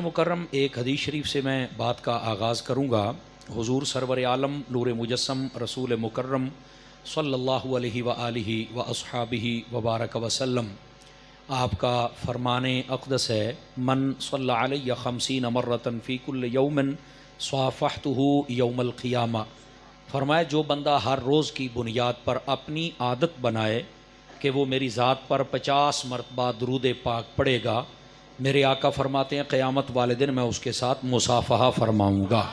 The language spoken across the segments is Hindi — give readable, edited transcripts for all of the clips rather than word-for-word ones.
मुकर्रम एक हदीस शरीफ से मैं बात का आगाज़ करूँगा। हुज़ूर सरवर आलम नूर मुजस्सम रसूल मुकर्रम सल्लल्लाहु अलैहि व आलिहि व अस्हाबिहि व बारक वसल्लम आपका फ़रमाने अक़दस है, मन सल्ला अलैहि खमसीन मर्रतन फ़ी कुल्ल यौमिन स्वाफ़हतुहु यौमल क़ियामा। फ़रमाया जो बंदा हर रोज़ की बुनियाद पर अपनी आदत बनाए कि वो मेरी ज़ात पर 50 मरतबा दुरूद पाक पढ़ेगा, मेरे आका फरमाते हैं क़यामत वाले दिन मैं उसके साथ मुसाफ़हा फरमाऊँगा।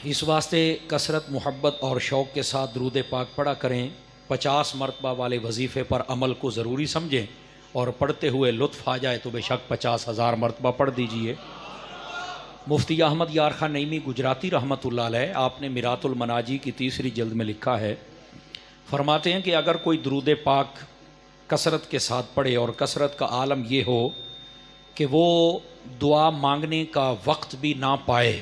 इस वास्ते कसरत मोहब्बत और शौक़ के साथ दुरूद पाक पढ़ा करें। 50 मरतबा वाले वजीफ़े पर अमल को ज़रूरी समझें और पढ़ते हुए लुत्फ़ आ जाए तो बेशक 50,000 मरतबा पढ़ दीजिए। मुफ्ती अहमद यार खान नईमी गुजराती रहमतुल्लाह अलैह, आपने मिरातुल मनाजी की 3री जल्द में लिखा है, फरमाते हैं कि अगर कोई दुरूद पाक कसरत के साथ पढ़े और कसरत का आलम ये हो कि वो दुआ मांगने का वक्त भी ना पाए,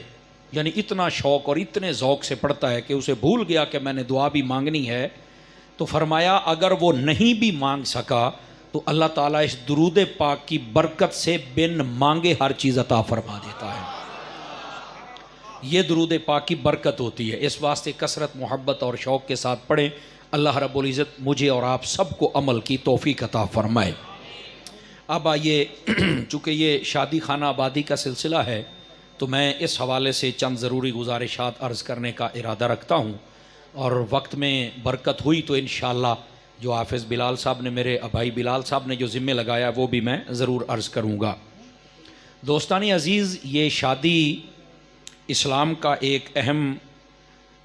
यानी इतना शौक़ और इतने ज़ौक़ से पढ़ता है कि उसे भूल गया कि मैंने दुआ भी मांगनी है, तो फरमाया अगर वो नहीं भी मांग सका तो अल्लाह ताला इस दुरूद पाक की बरकत से बिन मांगे हर चीज़ अता फरमा देता है। ये दुरूद पाक की बरकत होती है। इस वास्ते कसरत मोहब्बत और शौक़ के साथ पढ़ें। अल्लाह रब्बुल इज़्ज़त मुझे और आप सबको अमल की तौफ़ीक़ अता फ़रमाए। अब आइए, चूँकि ये शादी खाना आबादी का सिलसिला है तो मैं इस हवाले से चंद ज़रूरी गुजारिशात अर्ज़ करने का इरादा रखता हूँ, और वक्त में बरकत हुई तो इंशाअल्लाह जो हाफ़िज़ बिलाल साहब ने, मेरे भाई बिलाल साहब ने जो ज़िम्मे लगाया वो भी मैं ज़रूर अर्ज़ करूँगा। दोस्तानी अज़ीज़, ये शादी इस्लाम का एक अहम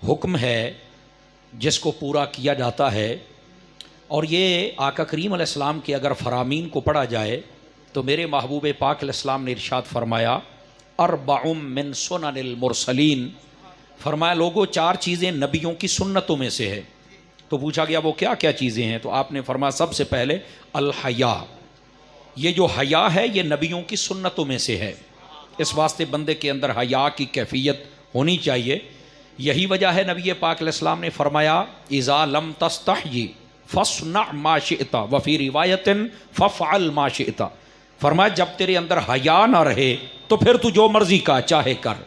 हुक्म है जिसको पूरा किया जाता है, और ये आका करीम अलैहिस्सलाम के अगर फ़रामीन को पढ़ा जाए तो मेरे महबूब पाक अलैहिस्सलाम ने इरशाद फरमाया अर्बउम मिन सुननिल मुरसलीन, फरमाया लोगों 4 चीज़ें नबियों की सुन्नतों में से है। तो पूछा गया वो क्या क्या चीज़ें हैं, तो आपने फरमाया सबसे पहले अल हया, ये जो हया है ये नबियों की सुन्नतों में से है। इस वास्ते बंदे के अंदर हया की कैफियत होनी चाहिए। यही वजह है नबी पाक अलैहिस्सलाम ने फरमाया इज़ा लम तस्तही फस्ना मा शिअता व फी रिवायतिन फफ़अल मा शिअता, फरमाया जब तेरे अंदर हया ना रहे तो फिर तू जो मर्ज़ी का चाहे कर।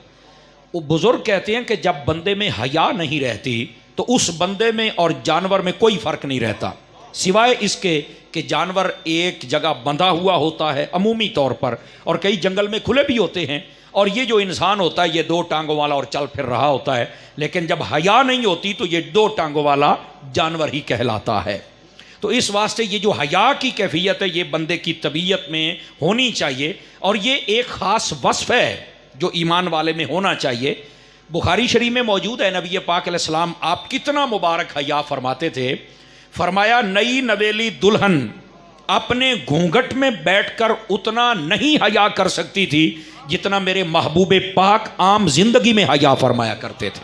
वो बुज़ुर्ग कहते हैं कि जब बंदे में हया नहीं रहती तो उस बंदे में और जानवर में कोई फ़र्क नहीं रहता, सिवाय इसके कि जानवर एक जगह बंधा हुआ होता है अमूमी तौर पर, और कई जंगल में खुले भी होते हैं, और ये जो इंसान होता है ये 2 टांगों वाला और चल फिर रहा होता है। लेकिन जब हया नहीं होती तो ये 2 टांगों वाला जानवर ही कहलाता है। तो इस वास्ते ये जो हया की कैफियत है ये बंदे की तबीयत में होनी चाहिए, और ये एक ख़ास वस्फ़ है जो ईमान वाले में होना चाहिए। बुखारी शरीफ में मौजूद है, नबी पाक अलैहिस्सलाम आप कितना मुबारक हया फरमाते थे। फरमाया नई नवेली दुल्हन अपने घूंघट में बैठकर उतना नहीं हया कर सकती थी जितना मेरे महबूब पाक आम जिंदगी में हया फरमाया करते थे।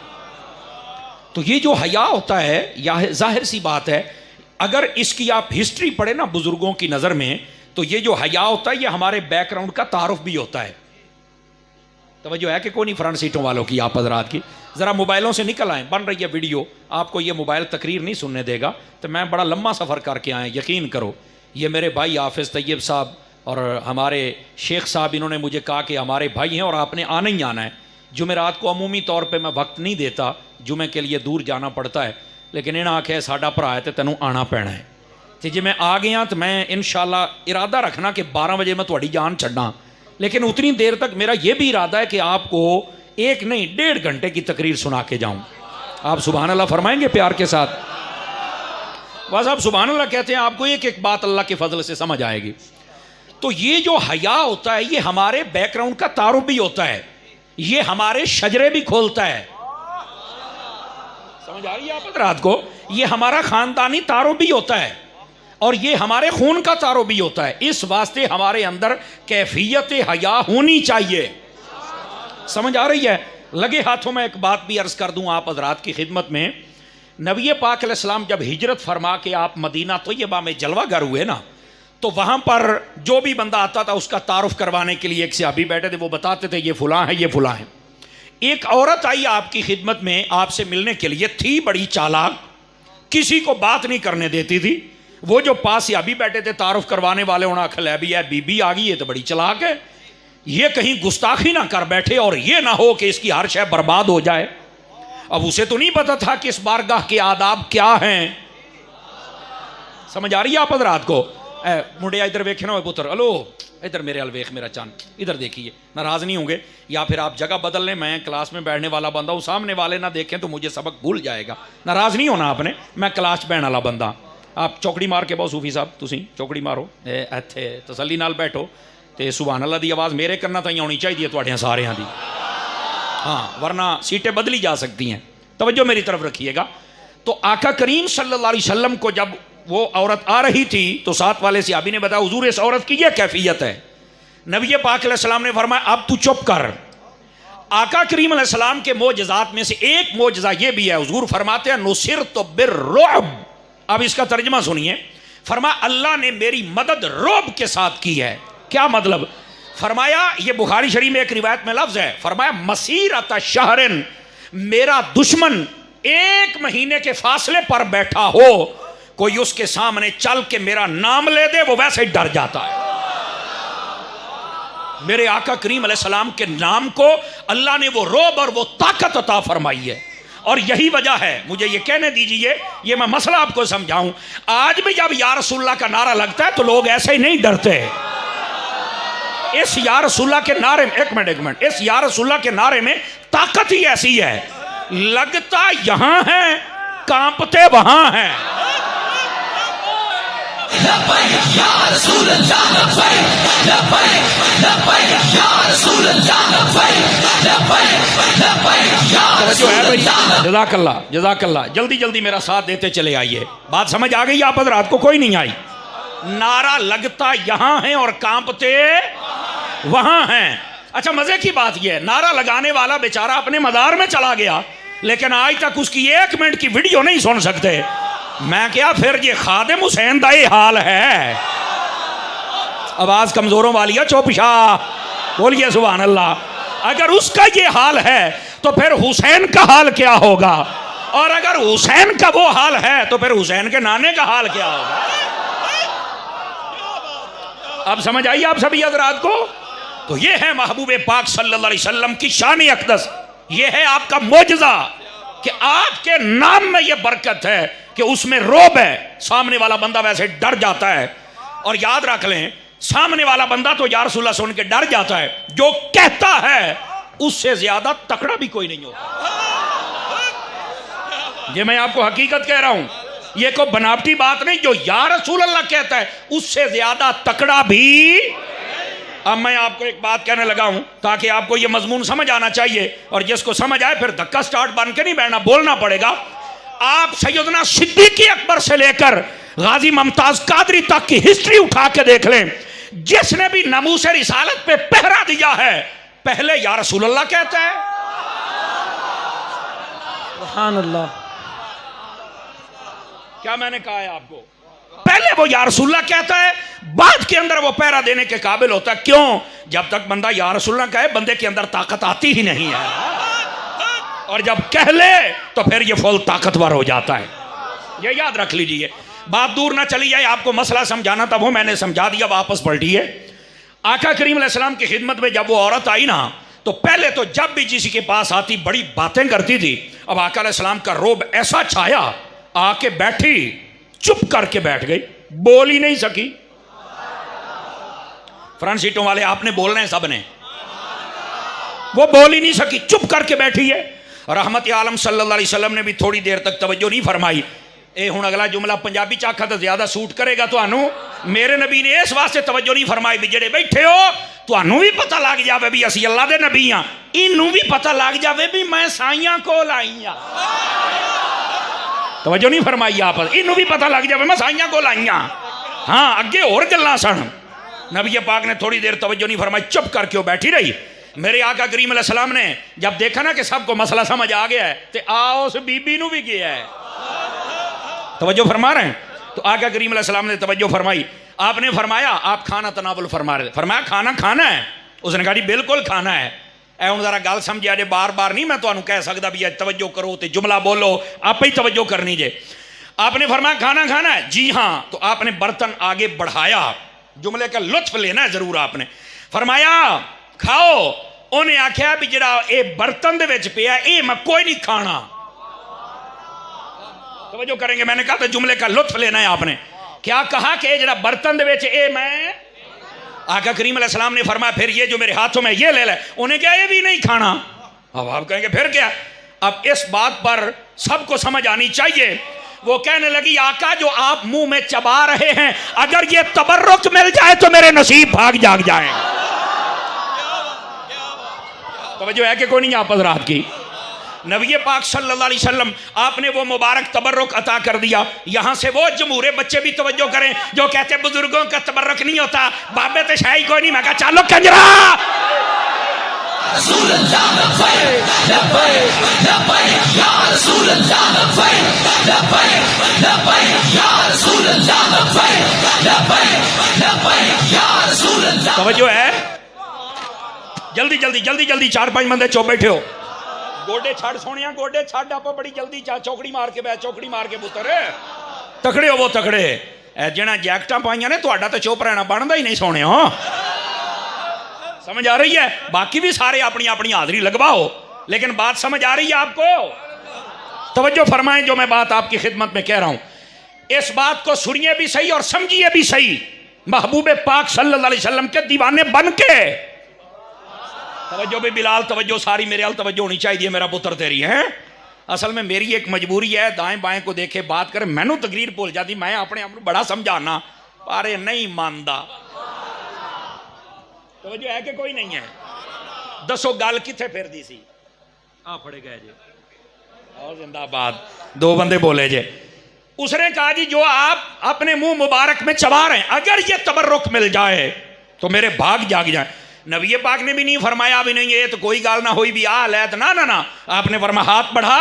तो ये जो हया होता है, यह जाहिर सी बात है, अगर इसकी आप हिस्ट्री पढ़े ना बुजुर्गों की नज़र में, तो ये जो हया होता है ये हमारे बैकग्राउंड का तारुफ भी होता है। तवज्जो है कि कोई नहीं फ्रंट सीटों वालों की, आप हज़रात की ज़रा मोबाइलों से निकल आएँ, बन रही है वीडियो, आपको ये मोबाइल तकरीर नहीं सुनने देगा। तो मैं बड़ा लम्बा सफ़र करके आया, यकीन करो। ये मेरे भाई हाफिज़ तैयब साहब और हमारे शेख साहब, इन्होंने मुझे कहा कि हमारे भाई हैं और आपने आना ही आना है। जुमेरात को अमूमी तौर पर मैं वक्त नहीं देता, जुमे के लिए दूर जाना पड़ता है, लेकिन इन्हें आखे साडा भरा है तो तेनों आना पैना है। तो जे मैं आ गया तो मैं इंशाअल्लाह इरादा रखना कि 12 बजे मैं थोड़ी जान छड्डा, लेकिन उतनी देर तक मेरा ये भी इरादा है कि आपको 1 नहीं 1.5 घंटे की तकरीर सुना के जाऊँ। आप सुभान अल्लाह फरमाएंगे प्यार के साथ? बस आप सुभान अल्लाह कहते हैं, आपको एक एक बात अल्लाह के फजल से समझ आएगी। तो ये जो हया होता है ये हमारे बैकग्राउंड का तारुफ भी होता है, ये हमारे शजरे भी खोलता है। समझ आ रही है आप रात को? ये हमारा खानदानी तारुफ भी होता है और ये हमारे खून का तारुफ भी होता है। इस वास्ते हमारे अंदर कैफियत हया होनी चाहिए। समझ आ रही है? लगे हाथों में एक बात भी अर्ज कर दूं आप हजरात की खिदमत में। नबी पाक अलैहिस्सलाम जब हिजरत फरमा के आप मदीना तैयबा में जलवागर हुए ना, तो वहाँ पर जो भी बंदा आता था उसका तारुफ करवाने के लिए एक सहाबी बैठे थे, वो बताते थे ये फुला है, ये फुला है। एक औरत आई आपकी खिदमत में आपसे मिलने के लिए, थी बड़ी चालाक, किसी को बात नहीं करने देती थी। वो जो पास सहाबी बैठे थे तारुफ करवाने वाले, उन्होंने आखिर लै भी है बीबी आ गई है तो बड़ी चालाक है, ये कहीं गुस्ताखी ना कर बैठे और ये ना हो कि इसकी हर शय बर्बाद हो जाए। अब उसे तो नहीं पता था कि इस बारगाह के आदाब क्या हैं। समझ आ रही है आप हज़रात को? मुंडिया इधर वेखे ना पुत्र, हेलो इधर मेरे अल वेख मेरा चांद, इधर देखिए, नाराज़ नहीं होंगे। या फिर आप जगह बदल लें, मैं क्लास में बैठने वाला बंदा हूँ, सामने वाले ना देखें तो मुझे सबक भूल जाएगा। नाराज़ नहीं होना आपने, मैं क्लास बैठने वाला बंदा। आप चौकड़ी मार के बहुत सूफी साहब तुसी चौकड़ी मारो, इत्थे तसल्ली नाल बैठो तो सुभान अल्लाह की आवाज़ मेरे कन्ना ताईं आनी चाहिए तुहाड़ियां सारियां दी। हाँ, वरना सीटें बदली जा सकती हैं। तवज्जो मेरी तरफ रखिएगा। तो आका करीम सल्लल्लाहु अलैहि वसल्लम को जब वो औरत आ रही थी तो साथ वाले सहाबी ने बताया, हुजूर इस औरत की यह कैफियत है। नबी पाक अलैहि सलाम ने फरमाया, अब तू चुप कर। आका करीम अलैहि सलाम के मोजज़ात में से एक मोजज़ा ये भी है, हुजूर फरमाते हैं नुसिरतु बिर्रुअब। अब इसका तर्जमा सुनिए। फरमाया अल्लाह ने मेरी मदद रोब के साथ की है। क्या मतलब? फरमाया, ये बुखारी शरीफ में एक रिवायत में लफ्ज है, फरमाया मसीरत शहरन, मेरा दुश्मन 1 महीने के फासले पर बैठा हो, कोई उसके सामने चल के मेरा नाम ले दे वो वैसे ही डर जाता है। मेरे आका करीम अलैहिस्सलाम के नाम को अल्लाह ने वो रोब और वो ताकत अता फरमाई है। और यही वजह है, मुझे ये कहने दीजिए, ये मैं मसला आपको समझाऊं। आज भी जब या रसूलुल्लाह का नारा लगता है तो लोग ऐसे ही नहीं डरते। इस या रसूलुल्लाह के नारे में, एक मिनट, इस या रसूलुल्लाह के नारे में ताकत ही ऐसी है, लगता यहां है, कांपते वहां है। जज़ाकल्लाह जज़ाकल्लाह, जल्दी जल्दी मेरा साथ देते चले आइए। बात समझ आ गई आप हज़रात को? कोई नहीं आई? नारा लगता यहां है और कांपते वहां हैं। अच्छा, मजे की बात यह है, नारा लगाने वाला बेचारा अपने मदार में चला गया, लेकिन आज तक उसकी 1 मिनट की वीडियो नहीं सुन सकते। मैं क्या, फिर ये खादिम हुसैन का ये हाल है। आवाज कमजोरों वाली है, चुप शाह, बोलिए सुभान अल्लाह। अगर उसका ये हाल है तो फिर हुसैन का हाल क्या होगा? और अगर हुसैन का वो हाल है तो फिर हुसैन के नाने का हाल क्या होगा? अब समझ आई आप सभी हज़रात को? तो ये है महबूब पाक सल्लल्लाहु अलैहि वसल्लम की शान अक़दस। ये है आपका मोजज़ा कि आपके नाम में ये बरकत है कि उसमें रोब है, सामने वाला बंदा वैसे डर जाता है। और याद रख लें, सामने वाला बंदा तो या रसूलल्लाह सुन के डर जाता है, जो कहता है उससे ज्यादा तकड़ा भी कोई नहीं होता। ये मैं आपको हकीकत कह रहा हूं, ये कोई बनावटी बात नहीं। जो या रसूलल्लाह कहता है उससे ज्यादा तकड़ा भी। अब मैं आपको एक बात कहने लगा हूं ताकि आपको ये मजमून समझ आना चाहिए, और जिसको समझ आए फिर धक्का स्टार्ट बन के नहीं बैठना, बोलना पड़ेगा। आप सैयदना सिद्दीक़ अकबर से लेकर गाजी मुमताज कादरी तक की हिस्ट्री उठा के देख लें, जिसने भी नमूस रिसालत पे पहरा दिया है पहले या रसूलल्लाह कहता है। सुभान अल्लाह, क्या मैंने कहा है आपको? पहले वो या रसूलल्लाह कहता है, बाद के अंदर वो पहरा देने के काबिल होता है। क्यों? जब तक बंदा या रसूलल्लाह कहे बंदे के अंदर ताकत आती ही नहीं है, और जब कह ले तो फिर ये फुल ताकतवर हो जाता है। ये याद रख लीजिए। बात दूर ना चली जाए, आपको मसला समझाना था वो मैंने समझा दिया, वापस पलटिए। आका करीम अलैहिस्सलाम की खिदमत में जब वो औरत आई ना, तो पहले तो जब भी किसी के पास आती बड़ी बातें करती थी। अब आका अलैहिस्सलाम का रोब ऐसा छाया, आके बैठी, चुप करके बैठ गई, बोल ही नहीं सकी। फ्रंट सीटों वाले आपने बोलना है सबने, वो बोल ही नहीं सकी, चुप करके बैठी है। रहमत आलम सल्लल्लाहु अलैहि वसल्लम ने भी थोड़ी देर तक तवज्जो नहीं फरमाई। ए हुण अगला जुमला पंजाबी च आखा तो ज्यादा सूट करेगा तुहानू। मेरे नबी ने इस वास्ते तवज्जो नहीं फरमाई भी जेड़े बैठे हो तुहानू भी पता लग जावे भी असी अल्लाह दे नबी हां, इनू भी पता लग जावे भी मैं साईयां कोल आई हां। तवज्जो नहीं फरमाई आप, इनू भी पता लग जावे मैं साईयां कोल आई हां। हाँ, अगे होर गल्लां सन। नबी पाक ने थोड़ी देर तवज्जो नहीं फरमाई, चुप करके वो बैठी रही। मेरे आका करीम अलैहिस्सलाम ने जब देखा ना कि सबको मसला समझ आ गया है, तो आओ उस बीबी नू भी गया है। तवज्जो फरमा रहे हैं? तो आका करीम अलैहिस्सलाम ने तवज्जो फरमाई। आपने फरमाया आप खाना तनावुल फरमा रहे, फरमाया खाना खाना है? उसने कहा जी बिल्कुल खाना है। ऐ हुण जरा गल समझिया जे, बार बार नहीं मैं तुहानू कह सकदा भी तवज्जो करो तो जुमला बोलो, आप ही तवज्जो करनी जे। आपने फरमाया खाना खाना है? जी हाँ। तो आपने बर्तन आगे बढ़ाया, जुमले का लुत्फ लेना है जरूर। आपने फरमाया खाओ। उन्हें आख्या भी जरा ये बर्तन दे विच पिया ये मैं कोई नहीं खाना। तवज्जो करेंगे, मैंने कहा था जुमले का लुत्फ लेना है आपने। क्या कहा कि जरा बर्तन दे विच ये मैं, आका करीम अलैहिस्सलाम ने फरमाया फिर ये जो मेरे हाथों में ये ले ले। उन्हें क्या ये भी नहीं खाना। अब आप कहेंगे फिर क्या। अब इस बात पर सबको समझ आनी चाहिए। वो कहने लगी आका जो आप मुंह में चबा रहे हैं अगर ये तबर्रुक मिल जाए तो मेरे नसीब भाग जाग जाए। तवज्जो है कि कोई नहीं आप हज़रात की। नबी पाक सल्लल्लाहु अलैहि वसल्लम आपने वो मुबारक तबर्रुक अता कर दिया। यहाँ से वो जमहूरे बच्चे भी तवज्जो करें जो कहते बुजुर्गों का तबर्रुक नहीं होता, बाबे तो शाही कोई नहीं। मैं कहा चलो कंजरा। तवज्जो है, जल्दी जल्दी जल्दी जल्दी 4-5 बंदे चो बैठे हो। गोडे छड़ सोनिया गोडे छड़, आप बड़ी जल्दी चौकड़ी मार के बै, चौकड़ी मार के पुत्र तकड़े हो वो तकड़े। जिन्हें जैकटा पाइया ने तुहाडा तो चुप रहना बनता ही नहीं सोने हो। समझ आ रही है। बाकी भी सारे अपनी अपनी हाजिरी लगवाओ, लेकिन बात समझ आ रही है आपको। तवज्जो फरमाएं जो मैं बात आपकी खिदमत में कह रहा हूं, इस बात को सुनिए भी सही और समझिए भी सही। महबूब पाक सल्लल्लाहु अलैहि वसल्लम के दीवाने बन के, तवज्जो भी बिलाल, तवज्जो सारी मेरे हाल तवज्जो होनी चाहिए मेरा पुत्र तेरी है। असल में मेरी एक मजबूरी है, दाएं बाएं को देखे बात करे, मैनू तकरीर भूल जाती। मैं अपने आप को बड़ा समझाना पर नहीं मानता। तवज्जो है कि कोई नहीं है। दसो गल किथे फिरदी सी। आ फड़े गए जे और जिंदाबाद 2 बंदे बोले जे। उसने कहा जी जो आप अपने मुंह मुबारक में चबा रहे हैं अगर ये तबर्रुक मिल जाए तो मेरे भाग जाग जाए। नबी पाक ने भी नहीं फरमाया भी नहीं ये तो कोई गाल ना हुई भी आ लैत ना ना ना। आपने फरमाया हाथ बढ़ा।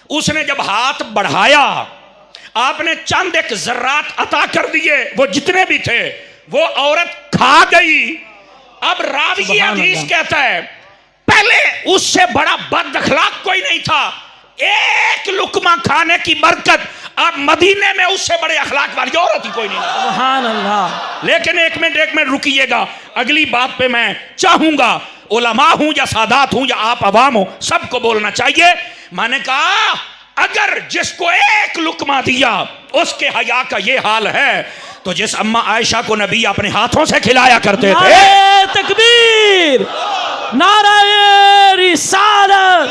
उसने जब हाथ बढ़ाया आपने चंद एक जर्रात अता कर दिए, वो जितने भी थे वो औरत खा गई। अब रावी हदीस कहता है पहले उससे बड़ा बद अखलाक कोई नहीं था, एक लुकमा खाने की बरकत अब मदीने में उससे बड़े अखलाक वाली औरत ही कोई नहीं। सुभान अल्लाह। लेकिन एक मिनट रुकिएगा, अगली बात पे मैं चाहूंगा उलमा हूं या सादात हूं या आप अवाम हो सबको बोलना चाहिए। मैंने कहा अगर जिसको एक लुकमा दिया उसके हया का ये हाल है तो जिस अम्मा आयशा को नबी अपने हाथों से खिलाया करते थे। नारे तकबीर, नारे रिसालत,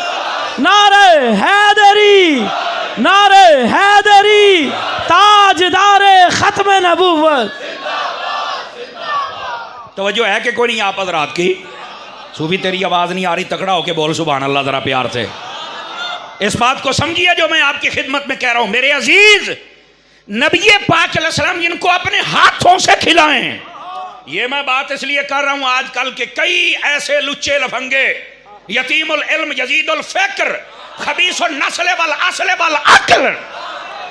नारे हैदरी, नारे हैदरी, ताजदारे खत्म नबूवत। तवज्जो है कि कोई नहीं आप हज़रात की। सूफी तेरी आवाज नहीं आ रही, तकड़ा होके बोल सुभान अल्लाह जरा प्यार से। इस बात को समझिए जो मैं आपकी खिदमत में कह रहा हूं। मेरे अजीज नबी पाक अलैहिस्सलाम जिनको अपने हाथों से खिलाएं, ये मैं बात इसलिए कर रहा हूं आजकल के कई ऐसे लुच्चे लफंगे यतीमुल इल्म यजीदुल फिक्र खबीसुन नस्ल वल अस्ल वल अक्ल,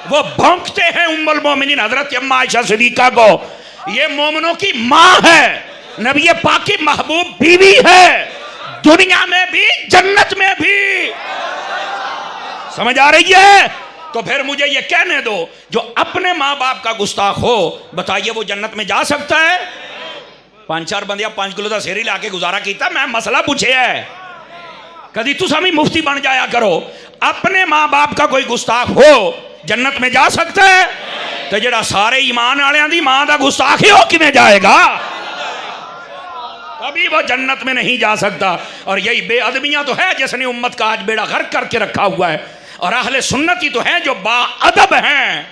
वो भौंकते हैं उम्मुल मोमिनीन हजरत अम्मा आयशा सिद्दीका को। ये मोमिनों की माँ है, नबी पाक की महबूब बीवी है, दुनिया में भी जन्नत में भी। समझ आ रही है। तो फिर मुझे ये कहने दो जो अपने माँ बाप का गुस्ताख हो बताइए वो जन्नत में जा सकता है? 5-4 बंदियां 5 किलो का सेरी लाके गुजारा किया। मैं मसला पूछे है कभी तुसा भी मुफ्ती बन जाया करो। अपने माँ बाप का कोई गुस्ताख हो जन्नत में जा सकता है? तो जरा सारे ईमान वालियां दी मां दा गुस्ताख ही हो किवें जाएगा? कभी वो जन्नत में नहीं जा सकता। और यही बेअदबियां तो है जिसने उम्मत का आज बेड़ा गर्क करके रखा हुआ है। और अहले सुन्नत ही तो हैं जो बाअदब हैं।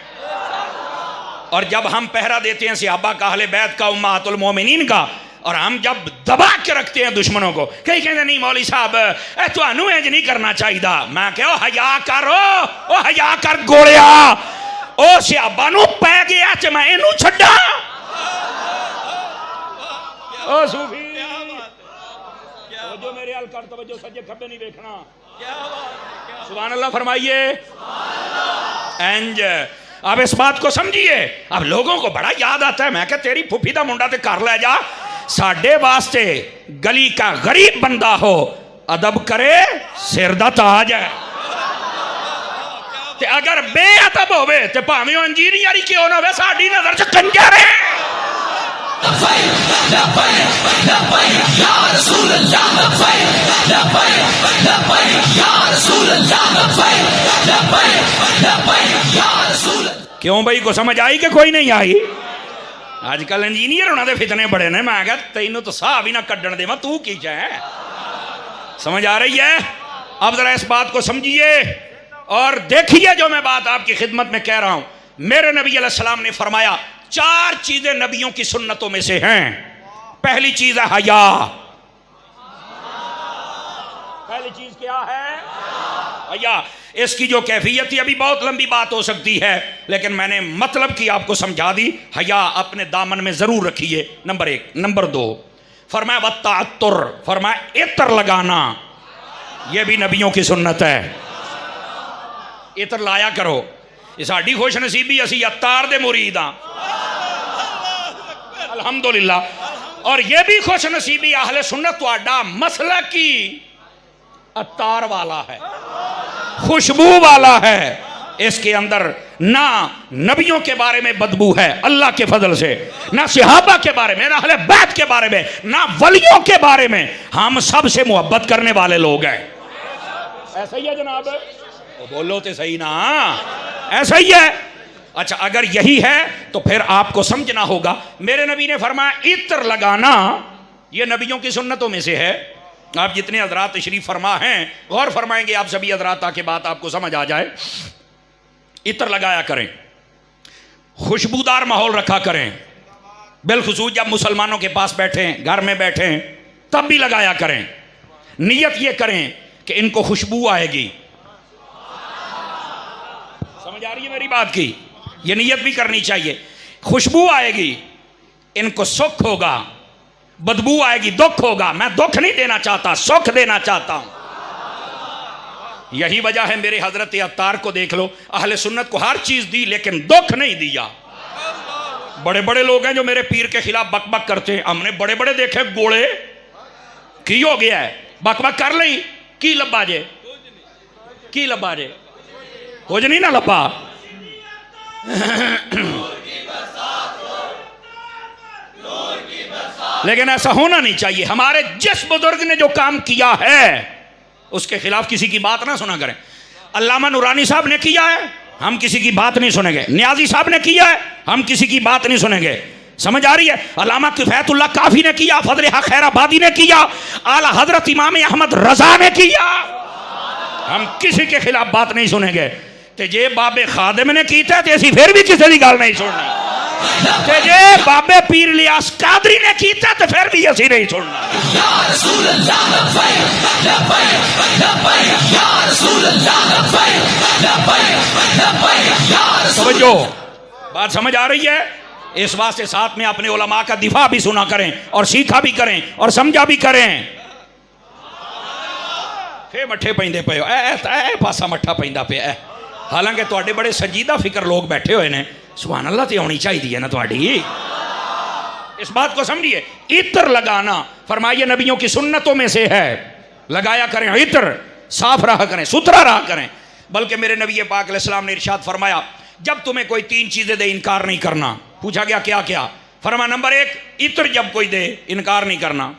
और जब हम पहरा देते हैं सहाबा का, अहले बैत का, उम्महातुल मोमिनीन का, और हम जब दबा के रखते हैं दुश्मनों को, कहीं कहते नहीं मौली साहब तुहानू इंज नहीं करना चाहिए। मैं कहो हया करो, ओ हया कर गोलिया, ओ सहाबा नू पै गया च मैं इनू छड्डा। ओ सूफी जो मेरे हाल कर तवज्जो सज्जे खब्बे नहीं देखना। सुभान अल्लाह फरमाइए। इंज अब इस बात को समझिए। अब लोगों को बड़ा याद आता है, मैं क्या तेरी फुफी दा मुंडा ते कर ले जा। साडे वास्ते गली का गरीब बंदा हो अदब करे सिर दा ताज है। ते अगर बेअदब होवे ते भावें इंजीनियरी क्यों ना होवे साडी नजर च कंजर है। क्यों भाई को समझ आई कि कोई नहीं आई? आजकल इंजीनियर होना दे फितने बड़े ने। मैं कहा तेनों तो साह भी ना कड्डन देवा, तू की चाहे। समझ आ रही है? अब जरा इस बात को समझिए और देखिए जो मैं बात आपकी खिदमत में कह रहा हूं। मेरे नबी अलैहिस्सलाम ने फरमाया 4 चीजें नबियों की सुन्नतों में से हैं। पहली चीज है हया। पहली चीज क्या है? हया। इसकी जो कैफियत थी, अभी बहुत लंबी बात हो सकती है, लेकिन मैंने मतलब की आपको समझा दी। हया अपने दामन में जरूर रखिए, नंबर 1। नंबर 2 फरमाया वत्तातुर, फरमाया इत्र लगाना, यह भी नबियों की सुन्नत है। इत्र लाया करो। ये साड़ी खुश नसीबी, असी अत्तार दे मुरीद हाँ, अल्हम्दुलिल्लाह। और यह भी खुश नसीबी अहले सुन्नत तुहाडा मसलक की अत्तार वाला है, खुशबू वाला है। इसके अंदर ना नबियों के बारे में बदबू है अल्लाह के फजल से, ना सहाबा के बारे में, ना अहले बैत के बारे में, ना वलियों के बारे में। हम सबसे मोहब्बत करने वाले लोग हैं। ऐसा ही है जनाब? तो बोलो तो सही ना, ऐसा ही है। अच्छा, अगर यही है तो फिर आपको समझना होगा, मेरे नबी ने फरमाया इत्र लगाना, यह नबियों की सुन्नतों में से है। आप जितने हजरात तशरीफ फरमा हैं, गौर फरमाएंगे आप सभी हजरात, ताकि बात आपको समझ आ जाए। इत्र लगाया करें, खुशबूदार माहौल रखा करें, बिलखुसूस जब मुसलमानों के पास बैठें, घर में बैठें, तब भी लगाया करें। नियत ये करें कि इनको खुशबू आएगी। समझ आ रही है मेरी बात की? ये नियत भी करनी चाहिए। खुशबू आएगी, इनको सुख होगा, बदबू आएगी, दुख होगा। मैं दुख नहीं देना चाहता, सुख देना चाहता हूं। यही वजह है मेरे हजरत अत्तार को देख लो, अहले सुन्नत को हर चीज दी लेकिन दुख नहीं दिया। बड़े बड़े लोग हैं जो मेरे पीर के खिलाफ बकबक करते हैं, हमने बड़े बड़े देखे गोले की हो गया है, बकबक कर ली की लब्बा जे, की लब्बा जे, कुछ नहीं ना लब्बा। लेकिन ऐसा होना नहीं चाहिए। हमारे जिस बुजुर्ग ने जो काम किया है उसके खिलाफ किसी की बात ना सुना करें। अल्लामा नूरानी साहब ने किया है, हम किसी की बात नहीं सुनेंगे। नियाजी साहब ने किया है, हम किसी की बात नहीं सुनेंगे। समझ आ रही है? अल्लामा किफायतुल्लाह काफी ने किया, फजल हक खैराबादी ने किया, आला हजरत इमाम अहमद रजा ने किया। हम किसी के खिलाफ बात नहीं सुनेंगे। ते जे बाबे खादिम ने कीता ते असीं फिर भी किसी की गल नहीं सुननी। ते जे बाबे पीर इलियास कादरी ने कीता ते फिर भी असीं नहीं सुनना। समझो, बात समझ आ रही है? इस वास्ते साथ में अपने उलमा का दिफा भी सुना करें और सीखा भी करें और समझा भी करें। फे मठे पेंदे पे ए पासा मठा पेंदा पे। हालांकि तुहाडे बड़े संजीदा फिक्र लोग बैठे हुए ने, सुभान अल्लाह तो होनी चाहिए ना तुहाडी। इस बात को समझिए। इत्र लगाना फरमाइए नबियों की सुन्नतों में से है, लगाया करें। इत्र साफ रहा करें, सुथरा रहा करें। बल्कि मेरे नबी पाक अलैहिस्सलाम ने इरशाद फरमाया, जब तुम्हें कोई 3 चीजें दे इनकार नहीं करना। पूछा गया क्या क्या? फरमा नंबर 1 इत्र जब कोई दे इनकार नहीं करना।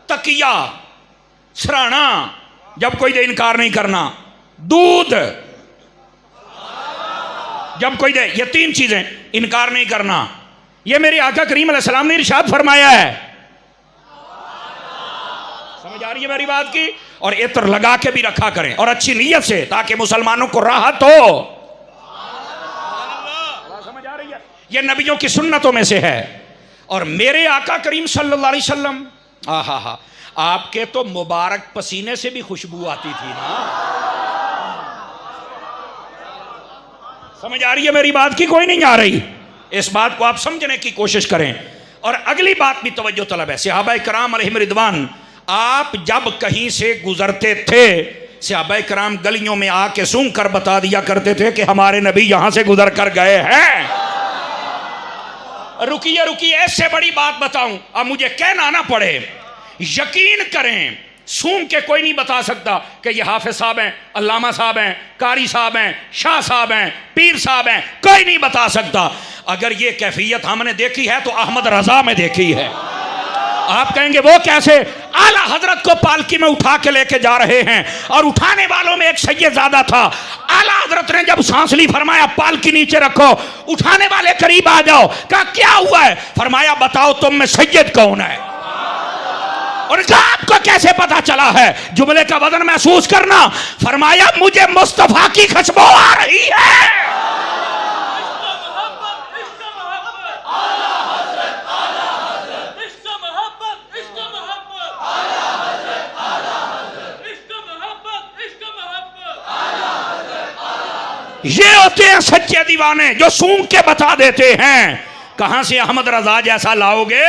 तकिया सराना जब कोई दे इनकार नहीं करना। दूध जब कोई दे, ये 3 चीजें इनकार नहीं करना। ये मेरे आका करीम अलैहिस्सलाम ने इरशाद फरमाया है। समझ आ रही है मेरी बात की? और इत्र लगा के भी रखा करें और अच्छी नीयत से, ताकि मुसलमानों को राहत हो। समझ आ रही है? ये नबियों की सुन्नतों में से है। और मेरे आका करीम सल्लल्लाहु अलैहि वसल्लम, आहा, आपके तो मुबारक पसीने से भी खुशबू आती थी ना। समझ आ रही है मेरी बात की? कोई नहीं आ रही? इस बात को आप समझने की कोशिश करें। और अगली बात भी तवज्जो तलब है। सहाबाए कराम अलैहिम रिदवान, आप जब कहीं से गुजरते थे, सहाबाए कराम गलियों में आके सूंघ कर बता दिया करते थे कि हमारे नबी यहां से गुजर कर गए हैं। रुकिए रुकिए, ऐसे बड़ी बात बताऊं, अब मुझे कहना ना पड़े। यकीन करें, सूंघ के कोई नहीं बता सकता कि ये हाफिज साहब हैं, अल्लामा साहब हैं, कारी साहब हैं, शाह साहब हैं, पीर साहब हैं, कोई नहीं बता सकता। अगर ये कैफियत हमने देखी है तो अहमद रजा में देखी है। आप कहेंगे वो कैसे? आला हजरत को पालकी में उठा के लेके जा रहे हैं और उठाने वालों में एक सैयदजादा था। आला हजरत ने जब सांस ली फरमाया पालकी नीचे रखो, उठाने वाले करीब आ जाओ। कहा क्या हुआ है? फरमाया बताओ तुम में सैयद कौन है? और आपको कैसे पता चला है? जुमले का वजन महसूस करना। फरमाया मुझे मुस्तफा की खुशबू आ रही है। ये होते हैं सच्चे दीवाने जो सूंघ के बता देते हैं। कहां से अहमद रजा जैसा लाओगे?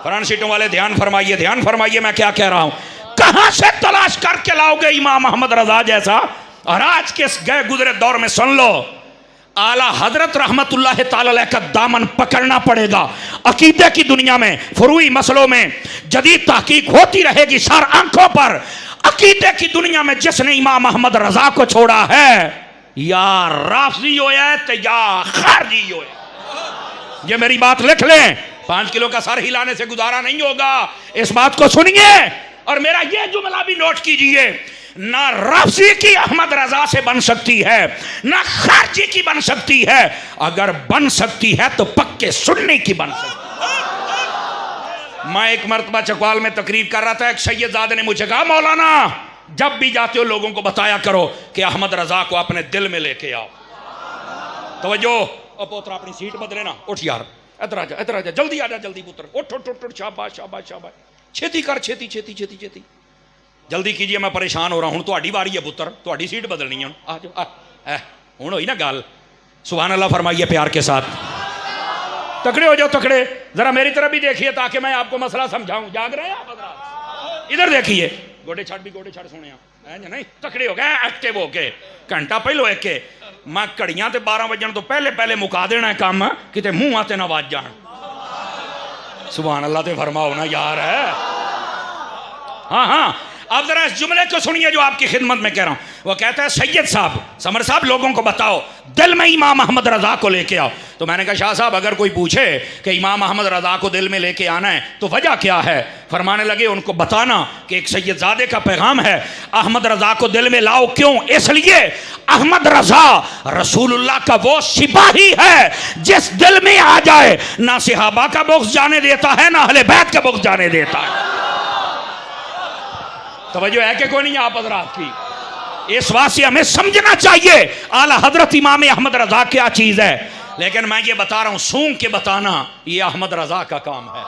फ्रंट सीटों वाले ध्यान फरमाइए मैं क्या कह रहा हूं। कहां से तलाश करके लाओगे इमाम अहमद रजा जैसा? और आज के गए गुजरे दौर में सुन लो, आला हजरत रहमतुल्लाह ताला अलैह का दामन पकड़ना पड़ेगा। अकीदे की दुनिया में फुरूई मसलों में जदीद तहकीक होती रहेगी सर आंखों पर। अकीदे की दुनिया में जिसने इमाम अहमद रजा को छोड़ा है या राफजी हो या खारजी हो। ये मेरी बात लिख लें, 5 किलो का सर हिलाने से गुजारा नहीं होगा। इस बात को सुनिए और मेरा ये जुमला भी नोट कीजिए। ना राफजी की अहमद रजा से बन सकती है, ना खारजी की बन सकती है। अगर बन सकती है तो पक्के सुन्नी की बन सकती है। मैं एक मरतबा चकवाल में तकरीर कर रहा था, एक सैयदजादे ने मुझे कहा मौलाना जब भी जाते हो लोगों को बताया करो कि अहमद रजा को अपने दिल में लेके आओ। तवज्जो, ओ पोतरा अपनी सीट बदले ना, उठ यार, इधर आजा जल्दी आजा, जल्दी पुत्र, उठ, शाबाश शाबाश शाबाश, छेती कर, छेती जल्दी कीजिए, मैं परेशान हो रहा हूं। तुहाडी वारी है पुत्र, तुहाडी सीट बदलनी है। आ जाओ, हुण होई ना गल। सुभान अल्लाह फरमाइए प्यार के साथ। तकड़े हो जाओ, तकड़े। जरा मेरी तरफ भी देखिए ताकि मैं आपको मसला समझाऊं। जाग रहे हैं आप? इधर देखिए, गोडे छड़ सुने नहीं, तकड़े हो गए, एक्टिव हो गए। घंटा पहलो एक के मैं घड़ियां ते 12 बजन तो पहले मुका देना है काम, किते मुंह आते ना वाज जान। सुभान अल्लाह ते फरमाओ ना यार है। हाँ, अब जरा इस जुमले को सुनिए जो आपकी खिदमत में कह रहा हूं। वो कहता है सैयद साहब, समर साहब, लोगों को बताओ दिल में इमाम अहमद रजा को लेके आओ। तो मैंने कहा शाह साहब अगर कोई पूछे कि इमाम अहमद रजा को दिल में लेके आना है तो वजह क्या है? फरमाने लगे उनको बताना कि एक सैयदजादे का पैगाम है, अहमद रजा को दिल में लाओ। क्यों? इसलिए अहमद रजा रसूलुल्लाह का वो सिपाही है जिस दिल में आ जाए ना सहाबा का बुग़्ज़ जाने देता है ना अहले बैत का बुग़्ज़ जाने देता है। तवज्जो है कि कोई नहीं आप हज़रात की? इस बात से हमें समझना चाहिए आला हजरत इमाम अहमद रजा क्या चीज है। लेकिन मैं ये बता रहा हूं, सूंघ के बताना ये अहमद रजा का काम है,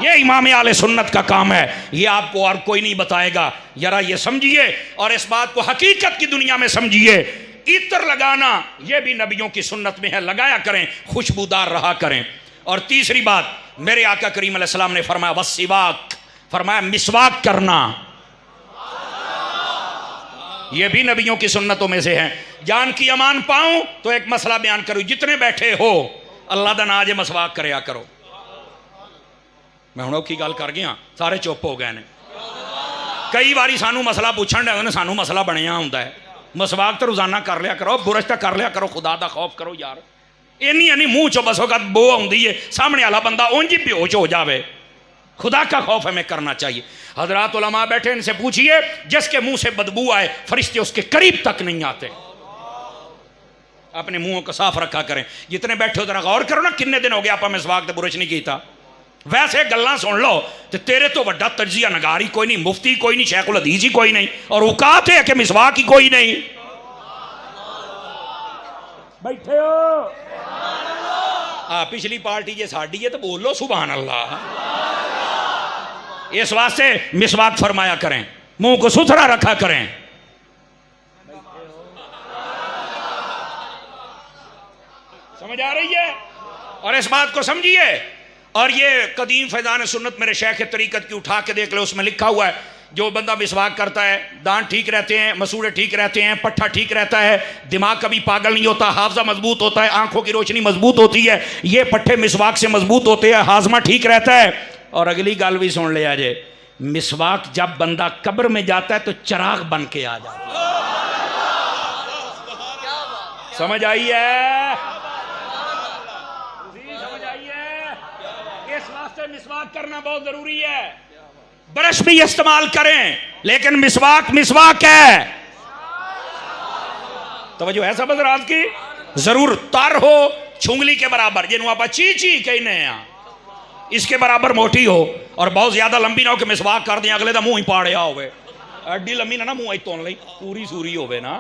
ये इमाम आले सुन्नत का काम है, ये आपको और कोई नहीं बताएगा। जरा ये समझिए और इस बात को हकीकत की दुनिया में समझिए। इत्र लगाना ये भी नबियों की सुन्नत में है, लगाया करें, खुशबूदार रहा करें। और तीसरी बात, मेरे आका करीम अलैहिस्सलाम ने फरमाया वस्सिवाक, फरमाया मिसवाक करना, ये भी नबियों की सुन्नतों में से है। जान की अमान पाऊं तो एक मसला बयान करूं, जितने बैठे हो अल्लाह दा नाज मसवाक करया करो। मैं हुण औखी गल कर गया, सारे चुप हो गए ने। कई बारी सानू मसला पूछण लगे ने, सानू मसला बनिया हुंदा है। मसवाक तो रोजाना कर लिया करो, बुरश तो कर लिया करो, खुदा दा खौफ करो यार। इन्नी मूँह चो बसोगा बो आउंदी है, सामने वाला बंदा उंज ही बेहोश हो जावे। खुदा का खौफ हमें करना चाहिए। हजरात उलमा बैठे, इनसे पूछिए जिसके मुंह से बदबू आए फरिश्ते उसके करीब तक नहीं आते। अपने मुंहों को साफ रखा करें। जितने बैठे हो जरा गौर करो ना, किन्ने दिन हो गए आप मिसवाक ते बुरश नहीं कीता। वैसे गल्लां सुन लो तो तेरे तो वड्डा तजिया नगारी कोई नहीं, मुफ्ती कोई नहीं, शेखुल हदीस ही कोई नहीं, और औकात है कि मिसवाक ही कोई नहीं। बैठे हो पिछली पार्टी जे साडी है तो बोलो सुभान अल्लाह। इस वास्ते मिसवाक फरमाया करें, मुंह को सुथरा रखा करें। समझ आ रही है? और इस बात को समझिए। और ये कदीम फैजान सुन्नत मेरे शेख तरीकत की उठा के देख लो, उसमें लिखा हुआ है जो बंदा मिसवाक करता है दांत ठीक रहते हैं, मसूड़े ठीक रहते हैं, पट्ठा ठीक रहता है, दिमाग कभी पागल नहीं होता, हाफजा मजबूत होता है, आंखों की रोशनी मजबूत होती है। ये पट्ठे मिसवाक से मजबूत होते हैं, हाजमा ठीक रहता है। और अगली गल भी सुन लिया जे, मिसवाक जब बंदा कब्र में जाता है तो चिराग बन के आ जाता है। समझ आई है? समझ आई है? इस वास्ते से मिसवाक करना बहुत जरूरी है। ब्रश भी इस्तेमाल करें, लेकिन मिसवाक मिसवाक है। तवज्जो है सब हज़रात की। जरूर तार हो छुंगली के बराबर, जिन्हों आप ची कहने हैं, इसके बराबर मोटी हो, और बहुत ज्यादा लंबी ना हो कि मिसवाक कर दें अगले का मुंह ही पाड़िया होवे। एडी लंबी ना मुंह तो पूरी सूरी होवे ना,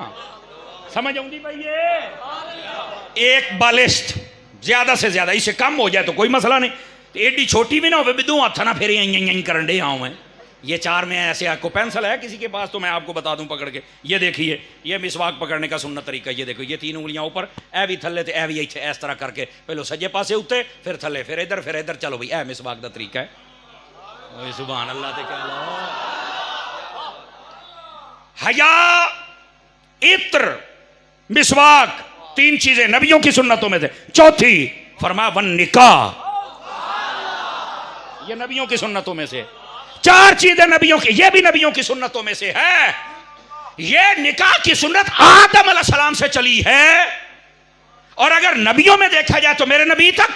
समझ आउंदी भाई। ये एक बालिस्ट ज्यादा से ज्यादा, इससे कम हो जाए तो कोई मसला नहीं, तो एडी छोटी भी ना हो, दो हाथ ना फिर करन डे आऊँ मैं। ये चार में ऐसे आपको पेंसिल है किसी के पास तो मैं आपको बता दूं पकड़ के, ये देखिए, ये मिसवाक पकड़ने का सुन्नत तरीका। ये देखो, ये 3 उंगलियां ऊपर, ए भी थले, ए भी इत्थे, इस तरह करके पहले सज्जे पासे उत्ते, फिर थले, फिर इधर। चलो भाई, ए मिसवाक का तरीका है। ओए सुभान अल्लाह ते कह लो। हया, इत्र, मिसवाक, 3 चीजें नबियों की सुन्नतों में थे। चौथी फरमाया वन निकाह, ये नबियों की सुन्नतों में से। 4 चीजें नबियों की, ये भी नबियों की सुन्नतों में से है। ये निकाह की सुन्नत आदम अलैहिस्सलाम से चली है, और अगर नबियों में देखा जाए तो मेरे नबी तक,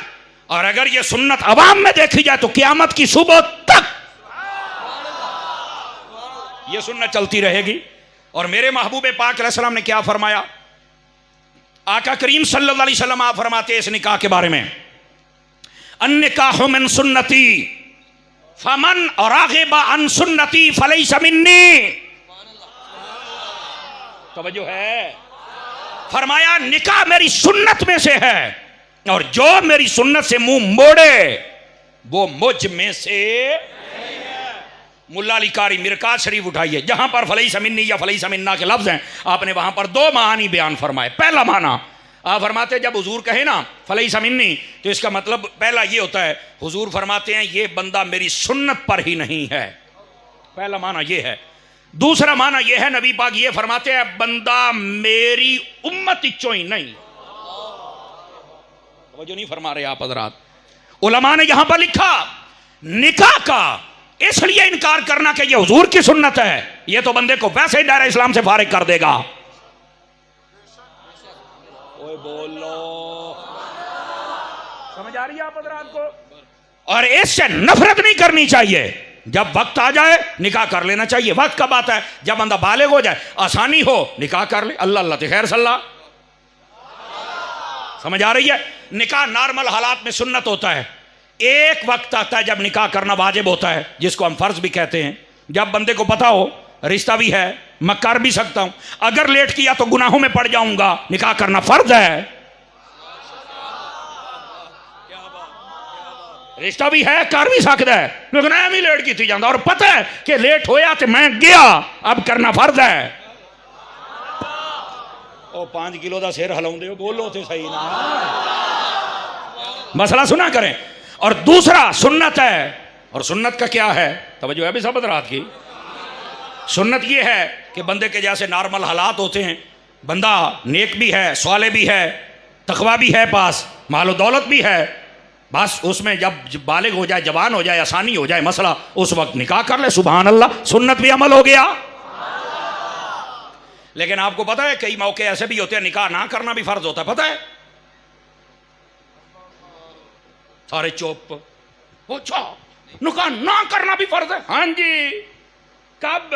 और अगर ये सुन्नत अवाम में देखी जाए तो क़यामत की सुबह तक ये सुन्नत चलती रहेगी। और मेरे महबूब पाक अलैहिस्सलाम ने क्या फरमाया, आका करीम सल्लल्लाहु अलैहि वसल्लम आप फरमाते हैं इस निकाह के बारे में, अन्निकाहु मिन सुन्नती फमन रागिबा अन सुन्नती फलैसा मिन्नी। तवज्जो है। फरमाया निकाह मेरी सुन्नत में से है, और जो मेरी सुन्नत से मुंह मोड़े वो मुझ में से नहीं है। मुल्ला अली कारी मिरकात शरीफ उठाइए, जहां पर फलैसा मिन्नी या फलैसा मिन्ना के लफ्ज हैं, आपने वहां पर 2 मानी बयान फरमाए। पहला माना आप फरमाते जब हुजूर कहे ना फलैसा मिन्नी, तो इसका मतलब पहला ये होता है, हुजूर फरमाते हैं ये बंदा मेरी सुन्नत पर ही नहीं है। पहला माना ये है। दूसरा माना ये है, नबी पाक ये फरमाते हैं बंदा मेरी उम्मत इच्चो ही नहीं। वो जो नहीं फरमा रहे आप हज़रात। उलमा ने यहां पर लिखा निकाह का इसलिए इनकार करना कि ये हुजूर की सुन्नत है, ये तो बंदे को वैसे ही दायरा इस्लाम से फारिग कर देगा। बोलो, समझ आ रही है आप हज़रात को। और इससे नफरत नहीं करनी चाहिए। जब वक्त आ जाए निकाह कर लेना चाहिए। वक्त कब आता है? जब बंदा बालिग हो जाए, आसानी हो, निकाह कर ले। अल्लाह अल्लाह ते खैर सल्ला। समझ आ रही है। निकाह नॉर्मल हालात में सुन्नत होता है। एक वक्त आता है जब निकाह करना वाजिब होता है, जिसको हम फर्ज भी कहते हैं। जब बंदे को पता हो रिश्ता भी है, मैं कर भी सकता हूं, अगर लेट किया तो गुनाहों में पड़ जाऊंगा, निकाह करना फर्ज है। रिश्ता भी है, कर भी सकता है, लेकिन मैं भी लेट की जाता, और पता है कि लेट होया तो मैं गया, अब करना फर्ज है। ओ 5 किलो का सिर हिलाउंदे हो, बोलो तो सही ना, मसला सुना करें। और दूसरा सुन्नत है, और सुन्नत का क्या है, तवज्जो है भी सब रात की। सुन्नत ये है कि बंदे के जैसे नॉर्मल हालात होते हैं, बंदा नेक भी है, स्वाले भी है, तकवा भी है, पास मालो दौलत भी है, बस उसमें जब बालिग हो जाए, जवान हो जाए, आसानी हो जाए मसला, उस वक्त निकाह कर ले। सुभान अल्लाह, सुन्नत भी अमल हो गया। लेकिन आपको पता है कई मौके ऐसे भी होते हैं निकाह ना करना भी फर्ज होता है, पता है? सारे चुप, अच्छा निकाह ना करना भी फर्ज है? हाँ जी। कब?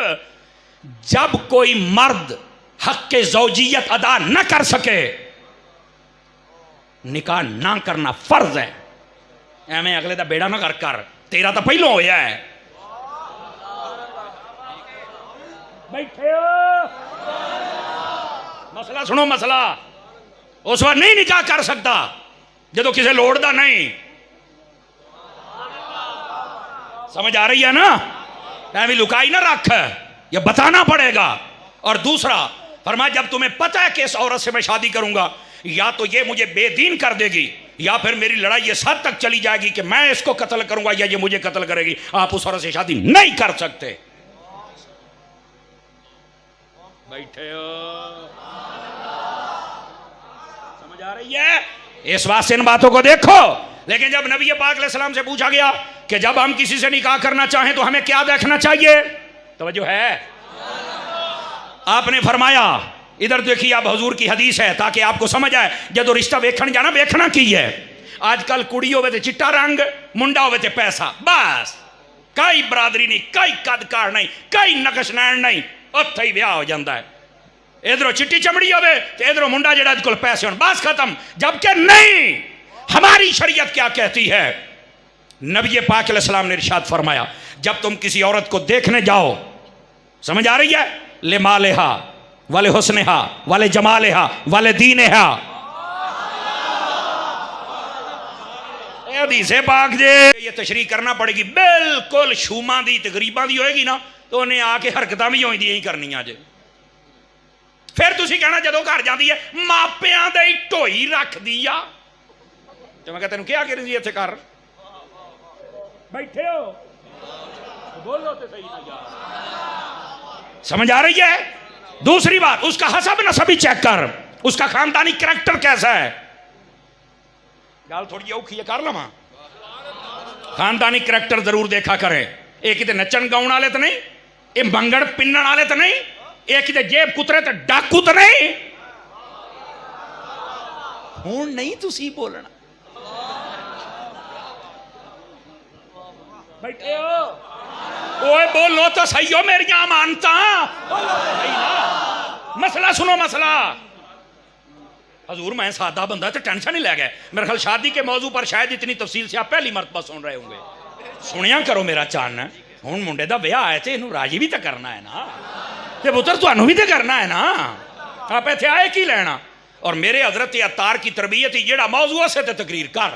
जब कोई मर्द हक के ज़ौजियत अदा न कर सके, निकाह ना करना फर्ज है। एवं अगले का बेड़ा ना कर, तेरा तो पहलों होया है। बैठे हो, मसला सुनो। मसला उस वक्त नहीं निकाह कर सकता जो किसी लोड़दा नहीं। समझ आ रही है ना? ऐवी लुकाई ना रख, ये बताना पड़ेगा। और दूसरा फरमाया जब तुम्हें पता है कि इस औरत से मैं शादी करूंगा, या तो ये मुझे बेदीन कर देगी, या फिर मेरी लड़ाई इस हद तक चली जाएगी कि मैं इसको कत्ल करूंगा या ये मुझे कत्ल करेगी, आप उस औरत से शादी नहीं कर सकते। बैठे हो, समझ आ रही है? इस बात से इन बातों को देखो। लेकिन जब नबी पाक अलैहि सलाम से पूछा गया कि जब हम किसी से निकाह करना चाहें तो हमें क्या देखना चाहिए, तवज्जो है, आपने फरमाया इधर देखिए, आप हुजूर की हदीस है ताकि आपको समझ आए। जब रिश्ता वेखण जाना, वेखना की है। आजकल कुड़ी होवे ते चिट्टा रंग, मुंडा होवे ते पैसा, बस कई बरादरी नहीं, कई कद काड़ नहीं, कई नकश नैन नहीं, उत्थे ही ब्याह हो जाता है। इधरों चिट्टी चमड़ी होवे ते इधरों मुंडा जेड़ा कोल पैसे होन, बस खत्म। जबकि नहीं, हमारी शरीयत क्या कहती है? नबी पाक अलैहिस्सलाम ने इरशाद फरमाया, जब तुम किसी औरत को देखने जाओ, समझ आ रही है, ले मालेहा वाले हुस्नेहा वाले जमालेहा वाले दीनेहा, हदीसे पाक जे ये तशरीह करना पड़ेगी, बिल्कुल शूमा दी ते गरीबां दी होएगी ना, तो उन्हें आके हरकतां भी होई दी करनियां जे। फिर तुसी कहना जदों घर जाती है मापियां दे ही ढोई रख दी आ, तो मैं कहता तेन क्या करी इत्थे कर बैठे हो, बोलो तो सही ना यार। समझ आ रही है? दूसरी बात, उसका हसब नसबी चेक कर, उसका खानदानी करैक्टर कैसा है। गल थोड़ी औखी है, कर लवा। खानदानी करैक्टर जरूर देखा करें। ये किते नचन गाउन वाले तो नहीं, ये मंगड़ पिन्नण वाले तो नहीं, ये किते जेब कुतरे तो डाकू तो नहीं। हूं नहीं तुसी बोलना, बैठे हो, ओए बोलो तो सही हो, मेरी मानता बोलो तो सही ना। मसला सुनो, मसला हजूर मैं सादा बंदा तो टेंशन ही ले गया। मेरे ख्याल शादी के मौजू पर शायद इतनी तफसील से आप पहली मरतबा सुन रहे होंगे। सुनिया करो मेरा चान, हुण मुंडे दा ब्याह है तो इनू राजी भी तो करना है ना, ते पुत्र तुहानू भी तो करना है ना, आप इत्थे आए की लेना। और मेरे हजरत अत्तार की तरबियत ही जेड़ा मौजू उसे ते तकरीर कर।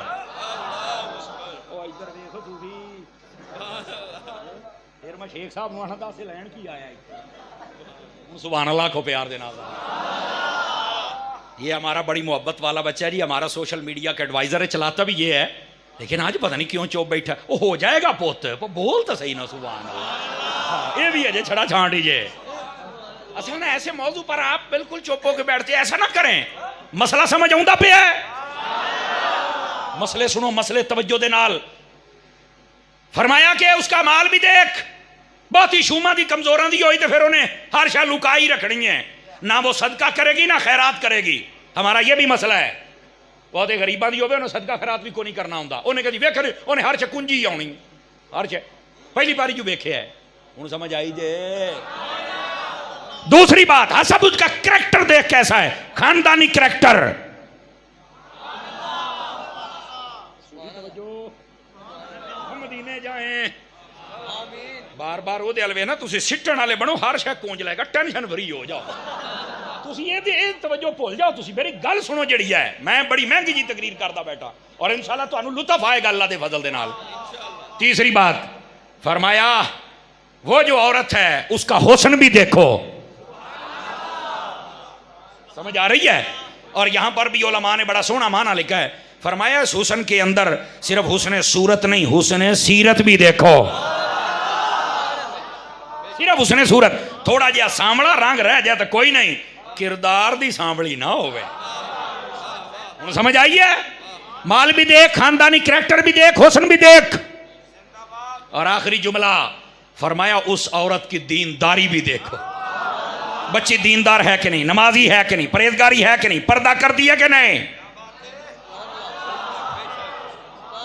फिर मैं शेख साहब नूं आखना दस लैण की आया, सुभान अल्लाह को प्यार देना। ये हमारा बड़ी मोहब्बत वाला बच्चा है जी, हमारा सोशल मीडिया का एडवाइजर है, चलाता भी ये है, लेकिन आज पता नहीं क्यों चुप बैठा। वो हो जाएगा पुत, बोल तो सही ना सुभान अल्लाह। ये भी है जे छड़ा छांट दीजिए। असल में ऐसे मौजू पर आप बिल्कुल चुप होकर बैठते, ऐसा ना करें। मसला समझ आउंदा पिया है? मसले सुनो, मसले तवज्जो दे नाल। फरमाया कि उसका माल भी देख, बहुत ही शूमा दी कमजोरां दी होई तो फिर उन्हें हर शय लुकाई रखनी है, ना वो सदका करेगी ना खैरात करेगी। हमारा ये भी मसला है, बहुत गरीबां दी होवे उन्हें सदका खैरात भी कोई नहीं करना हुंदा। उन्हें कदी वेख उन्हें हर च कुंजी आउणी, हर च पहली बारी जो वेख्या है। हुण समझ आई जे? दूसरी बात, हसब उसका करैक्टर देख कैसा है, खानदानी करैक्टर। हम मदीने जाएं, बार बार वो अलवे ना तुसी सिटण वाले बनो, हर शय कूंज लेगा, टेंशन फ्री हो जाओ। तुसी ये तवज्जो भुल जाओ। तुसी मेरी गल सुनो जिहड़ी है, मैं बड़ी महंगी जी तकरीर करदा बैठा और इंशाअल्लाह तुहानू लुत्फ आएगा अल्लाह दे फजल दे नाल। तीसरी बात फरमाया, वो जो औरत है उसका हुस्न भी देखो। समझ आ रही है? और यहां पर भी उलमा ने बड़ा सोहना माना लिखा है। फरमाया इस हुस्न के अंदर सिर्फ हुस्न सूरत नहीं, हुस्न सीरत भी देखो। सिर्फ उसने सूरत, थोड़ा जिहा सांवला रंग रह जाए तो कोई नहीं, किरदार दी सांवली ना होवे। समझ आई है? माल भी देख, खानदानी करैक्टर भी देख, हुस्न भी देख। और आखिरी जुमला फरमाया, उस औरत की दीनदारी भी देखो। बच्ची दीनदार है कि नहीं, नमाजी है कि नहीं, परहेजगारी है कि नहीं, पर्दा कर दिया कि नहीं।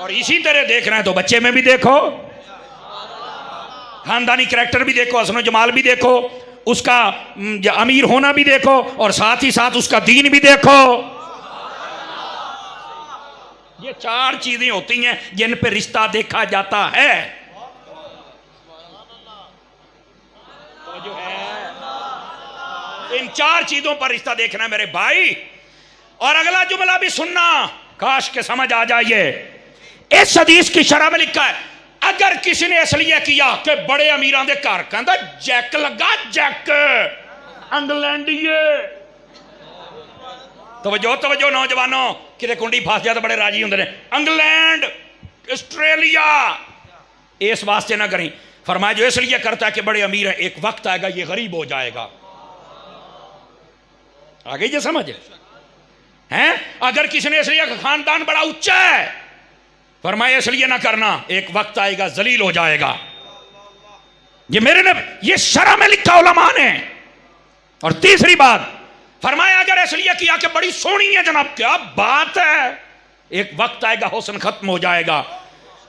और इसी तरह देखना है तो बच्चे में भी देखो, खानदानी करैक्टर भी देखो, हसन जमाल भी देखो, उसका अमीर होना भी देखो, और साथ ही साथ उसका दीन भी देखो। ये चार चीजें होती हैं जिन पे रिश्ता देखा जाता है। तो जो है इन चार चीजों पर रिश्ता देखना है मेरे भाई। और अगला जुमला भी सुनना, काश के समझ आ जाइए। इस हदीस की शरह में लिखा है, अगर किसी ने इसलिए किया कि बड़े अमीरां दे घर कहंदा जैक लगा, जैक इंग्लैंडीए। तवज्जो तवज्जो नौजवानों, किते कुंडी फस जाए तो बड़े राजी होंदे ने, इंग्लैंड ऑस्ट्रेलिया, इस वास्ते ना करें। फरमाया जो इसलिए करता है कि बड़े अमीर है, एक वक्त आएगा ये गरीब हो जाएगा। आ गई जो समझ हैं? अगर किसी ने इसलिए खानदान बड़ा ऊंचा है, फरमाया इसलिए ना करना, एक वक्त आएगा जलील हो जाएगा। ये मेरे ने ये शरह में लिखा उलमा ने। और तीसरी बात फरमाया, अगर इसलिए किया कि बड़ी सोहनी है जनाब, क्या बात है, एक वक्त आएगा हुस्न खत्म हो जाएगा।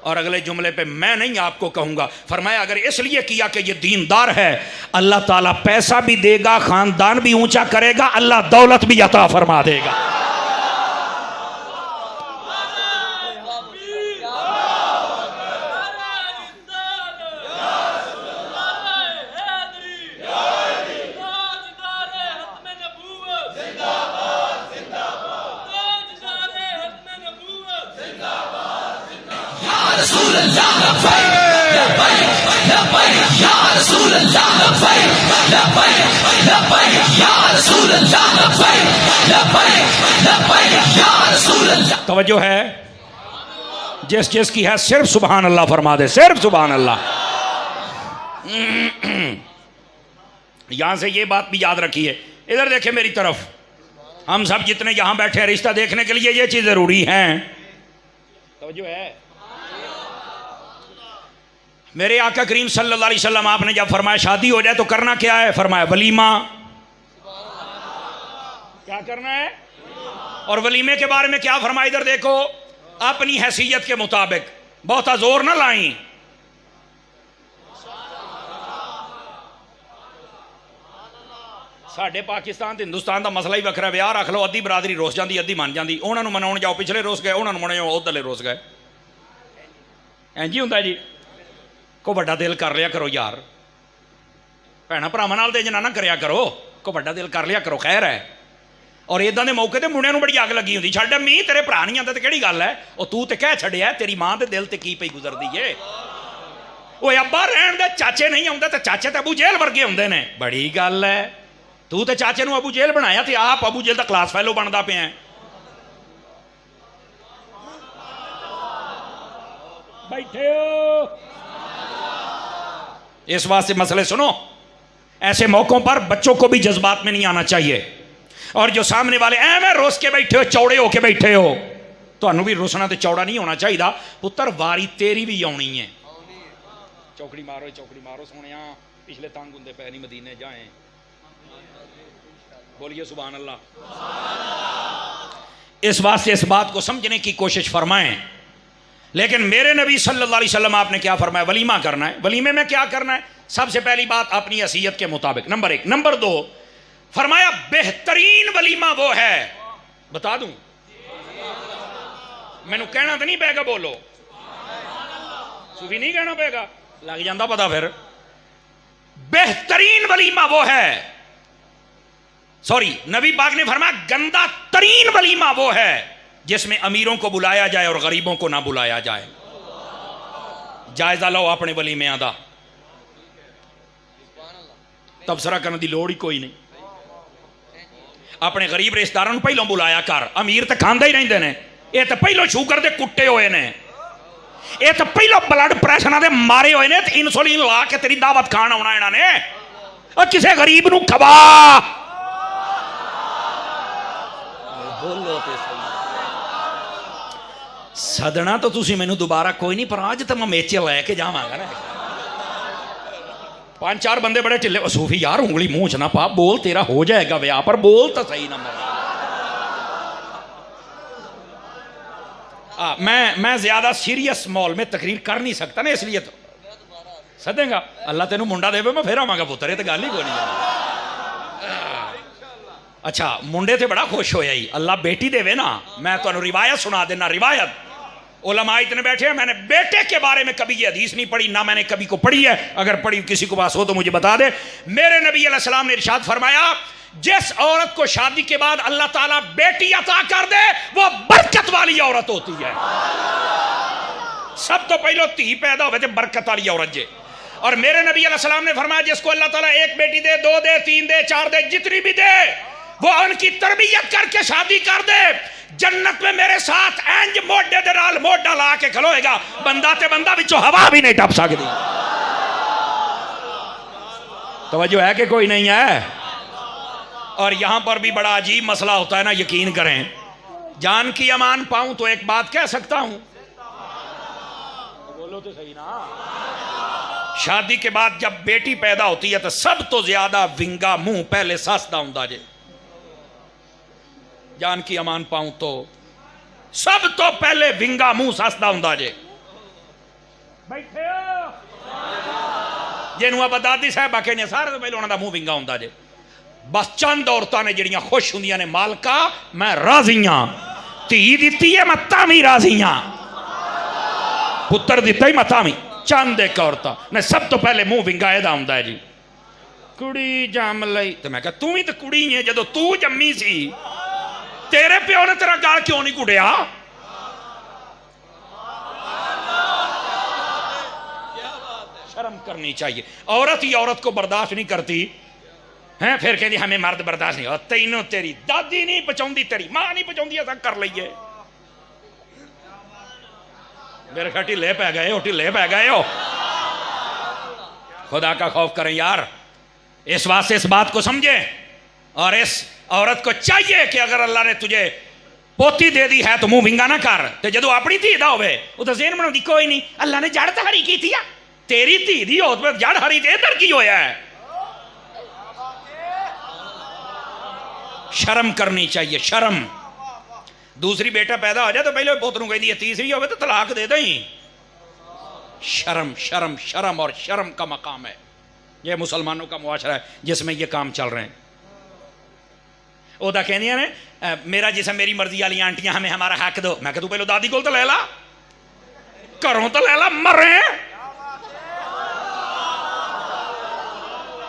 और अगले जुमले पे मैं नहीं आपको कहूंगा, फरमाया अगर इसलिए किया कि ये दीनदार है, अल्लाह ताला पैसा भी देगा, खानदान भी ऊंचा करेगा, अल्लाह दौलत भी अता फरमा देगा। तवज्जो है, जिस जिस की है सिर्फ सुभान अल्लाह फरमा दे, सिर्फ सुभान अल्लाह। यहां से ये बात भी याद रखिए, इधर देखें मेरी तरफ, हम सब जितने यहां बैठे हैं रिश्ता देखने के लिए ये चीज जरूरी है। तवज्जो है, मेरे आका करीम सल्लल्लाहु अलैहि वसल्लम आपने जब फरमाया शादी हो जाए तो करना क्या है, फरमाया वलीमा। क्या करना है? और वलीमे के बारे में क्या फरमाया, इधर देखो, अपनी हैसियत के मुताबिक, बहुता जोर ना लाई। साडे पाकिस्तान ते हिंदुस्तान का मसला ही वखरा, विआह रख लो, अद्धी बरादरी रोस जाती, अद्धी मन जाती, उन्होंने मनाउण जाओ पिछले रोस गए, उन्होंने मनाओ उधरले रोस गए। इंज ही हुंदा जी। को बड़ा दिल कर लिया करो यार, भैणा भरावां नाल ते ना करया करो, को बड़ा दिल कर लिया करो, खैर है। और इदां दे मौके ते मुंडियां नूं बड़ी अग लगी हुंदी, छड्ड मी तेरे भरा नहीं आंदा ते किहड़ी गल है, ओ तू ते कह छड्डिया, तेरी मां दे दिल ते की पई गुजरदी है। ओए अब्बा रहण दे, चाचे नहीं आउंदे ते चाचे ते अबू जेल वर्गे हुंदे ने, बड़ी गल है। तू ते चाचे नूं अबू जेल बनाया ते आप अबू जेल दा क्लास फैलो बनदा पिया। बैठे हो, इस वास्ते मसले सुनो, ऐसे मौकों पर बच्चों को भी जज्बात में नहीं आना चाहिए। और जो सामने वाले एवं रोस के बैठे हो, चौड़े होके बैठे हो, तो भी रुसना तो चौड़ा नहीं होना चाहिए। पुत्र वारी तेरी भी आनी है। चौकड़ी मारो सोनिया, पिछले तंग हुंदे पै नहीं मदीने जाए। बोलिए सुभान अल्लाह। इस वास्ते इस बात को समझने की कोशिश फरमाएं। लेकिन मेरे नबी सल्लल्लाहु अलैहि वसल्लम आपने क्या फरमाया, वलीमा करना है। वलीमे में क्या करना है? सबसे पहली बात अपनी हैसियत के मुताबिक, नंबर 1। नंबर 2 फरमाया बेहतरीन वलीमा वो है, बता दूं, मैनू कहना तो नहीं पेगा, बोलो सूफी नहीं कहना पेगा, लग जाता पता फिर। बेहतरीन वलीमा वो है, सॉरी नबी पाक ने फरमाया गंदा तरीन वलीमा वो है जिसमें अमीरों को बुलाया जाए और गरीबों को ना बुलाया जाए। जायजा लो अपने वलीमियां दा, तबसरा करने की लोड़ ही कोई नहीं। अपने गरीब रिश्तेदारों पहलों बुलाया कर, अमीर तो खांदे ही रहंदे ने, ये तो पहलों शुगर दे कुट्टे हुए ने, ये तो पहलों ब्लड प्रेशर दे मारे हुए ने, तो इंसुलिन ला के तेरी दावत खान आना इन्होंने। और किसी गरीब नूं खवा, बोलो ते सदना तो तुसी मैनू दोबारा कोई नहीं, पर अज तो मैं मेचे लैके जावांगा ना। 5-4 बंदे बड़े ढिले, सूफी यार उंगली मुंह च ना पा, बोल तेरा हो जाएगा व्याह, पर बोल तो सही ना। मैं ज्यादा सीरियस माहौल में तकरीर कर नहीं सकता ना, इसलिए तो सदेगा अल्लाह तेनू मुंडा देवे, मैं फिर आवांगा पुत्र, ये तो गल ही कोई नहीं। अच्छा मुंडे ते बड़ा खुश होया ही, अल्लाह बेटी देवे ना। मैं तुहानू रिवायत सुना देना, रिवायत उलमा इतने बैठे हैं, मैंने बेटे के बारे में कभी ये हदीस नहीं पढ़ी, ना मैंने कभी को पढ़ी है, अगर पढ़ी किसी को पास हो तो मुझे बता दे। मेरे नबी अलैहि सलाम ने इरशाद फरमाया जिस औरत को शादी के बाद अल्लाह ताला बेटी अता कर दे वो बरकत वाली औरत होती है। सब तो पहले धी पैदा हो बरकत वाली औरत जे। और मेरे नबी अलैहि सलाम ने फरमाया जिसको अल्लाह ताला 1 बेटी दे, 2 दे, 3 दे, 4 दे, जितनी भी दे, वो उनकी तरबियत करके शादी कर दे, जन्नत में मेरे साथ इंज मोढे दे नाल मोढा ला के खलोएगा, बंदा ते बंदा विचों हवा भी नहीं टप सकती। तवज्जो है कि कोई नहीं है? और यहां पर भी बड़ा अजीब मसला होता है ना, यकीन करें, जान की अमान पाऊं तो एक बात कह सकता हूं, बोलो तो सही ना। शादी के बाद जब बेटी पैदा होती है तो सब तो ज्यादा विंगा मुंह पहले सस दा हुंदा जे। जान की अमान पाऊं तो सब तो पहले विंगा मुंह सस दा हुंदा जे। बैठे हो जिन्हों आप दादी साहब कहने सारे तो पहले उन्होंने मुंह विंगा होंगे जे बस चंद औरतां ने जड़ियां खुश होंदियां ने मालका मैं राजी हाँ धी दिती है मैं तां भी राजी हाँ पुत्र दिता ही मैं तां भी चंद एक औरतां ने सब तो पहले मुंह विंगा एदा हुंदा है जी कुड़ी जम लई तो मैं कहा तू भी तो कुड़ी है जदों तू जम्मी सी तेरे प्यो ने तेरा गाल क्यों नहीं कुटिया शर्म करनी चाहिए औरत ही औरत को बर्दाश्त नहीं करती हैं फिर कहती हमें मर्द बर्दाश्त नहीं होता तेनों तेरी दादी नहीं पचाउंदी तेरी मां नहीं पचाउंदी ऐसा कर लीए मेरे खा ढिले पै गए हो खुदा का खौफ करें यार इस बात से इस बात को समझे और इस औरत को चाहिए कि अगर अल्लाह ने तुझे पोती दे दी है तो मुंह विंगा ना कर ते जदों अपनी धी दा होवे वो तो ज़हन बनाउंदी कोई नहीं अल्लाह ने जड़ तो हरी की थी तेरी धी दी हो तो जड़ हरी ते इधर की होया है शर्म करनी चाहिए शर्म दूसरी बेटा पैदा हो जाए तो पहले पुत्र कहती है तीसरी हो तो तलाक दे दें शर्म शर्म शर्म और शर्म का मकाम है ये मुसलमानों का मुआशरा है जिसमें ये काम चल रहे हैं ओदा कहनिया ने मेरा जिसम मेरी मर्जी वाली आंटियां हमें हमारा हक दो मैं तू पहले दादी को तो ले ला घरों तो ले ला मर रहे हैं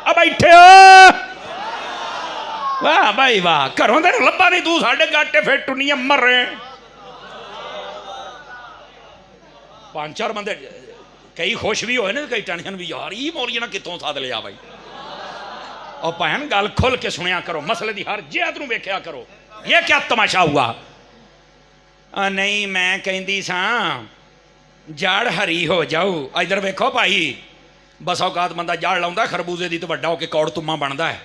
अब बैठे वाह भाई वाह घरों तेन लब्बा नहीं तू साढ़े गाटे फिट टुनिया मर रहे हैं 5-4 बंदे कई खुश भी होए ना कई टेंशन भी यार ये मौलिया ना कितों साध लिया भाई और भैन गल खुल के सुनिया करो मसले की हर जिहत नूं वेख्या करो ये क्या तमाशा हुआ नहीं मैं कहती सा जड़ हरी हो जाओ इधर वेखो भाई बस औकात बंदा जड़ लाउंदा खरबूजे दी तो वड्डा होके कौड़ तुम्मा बनता है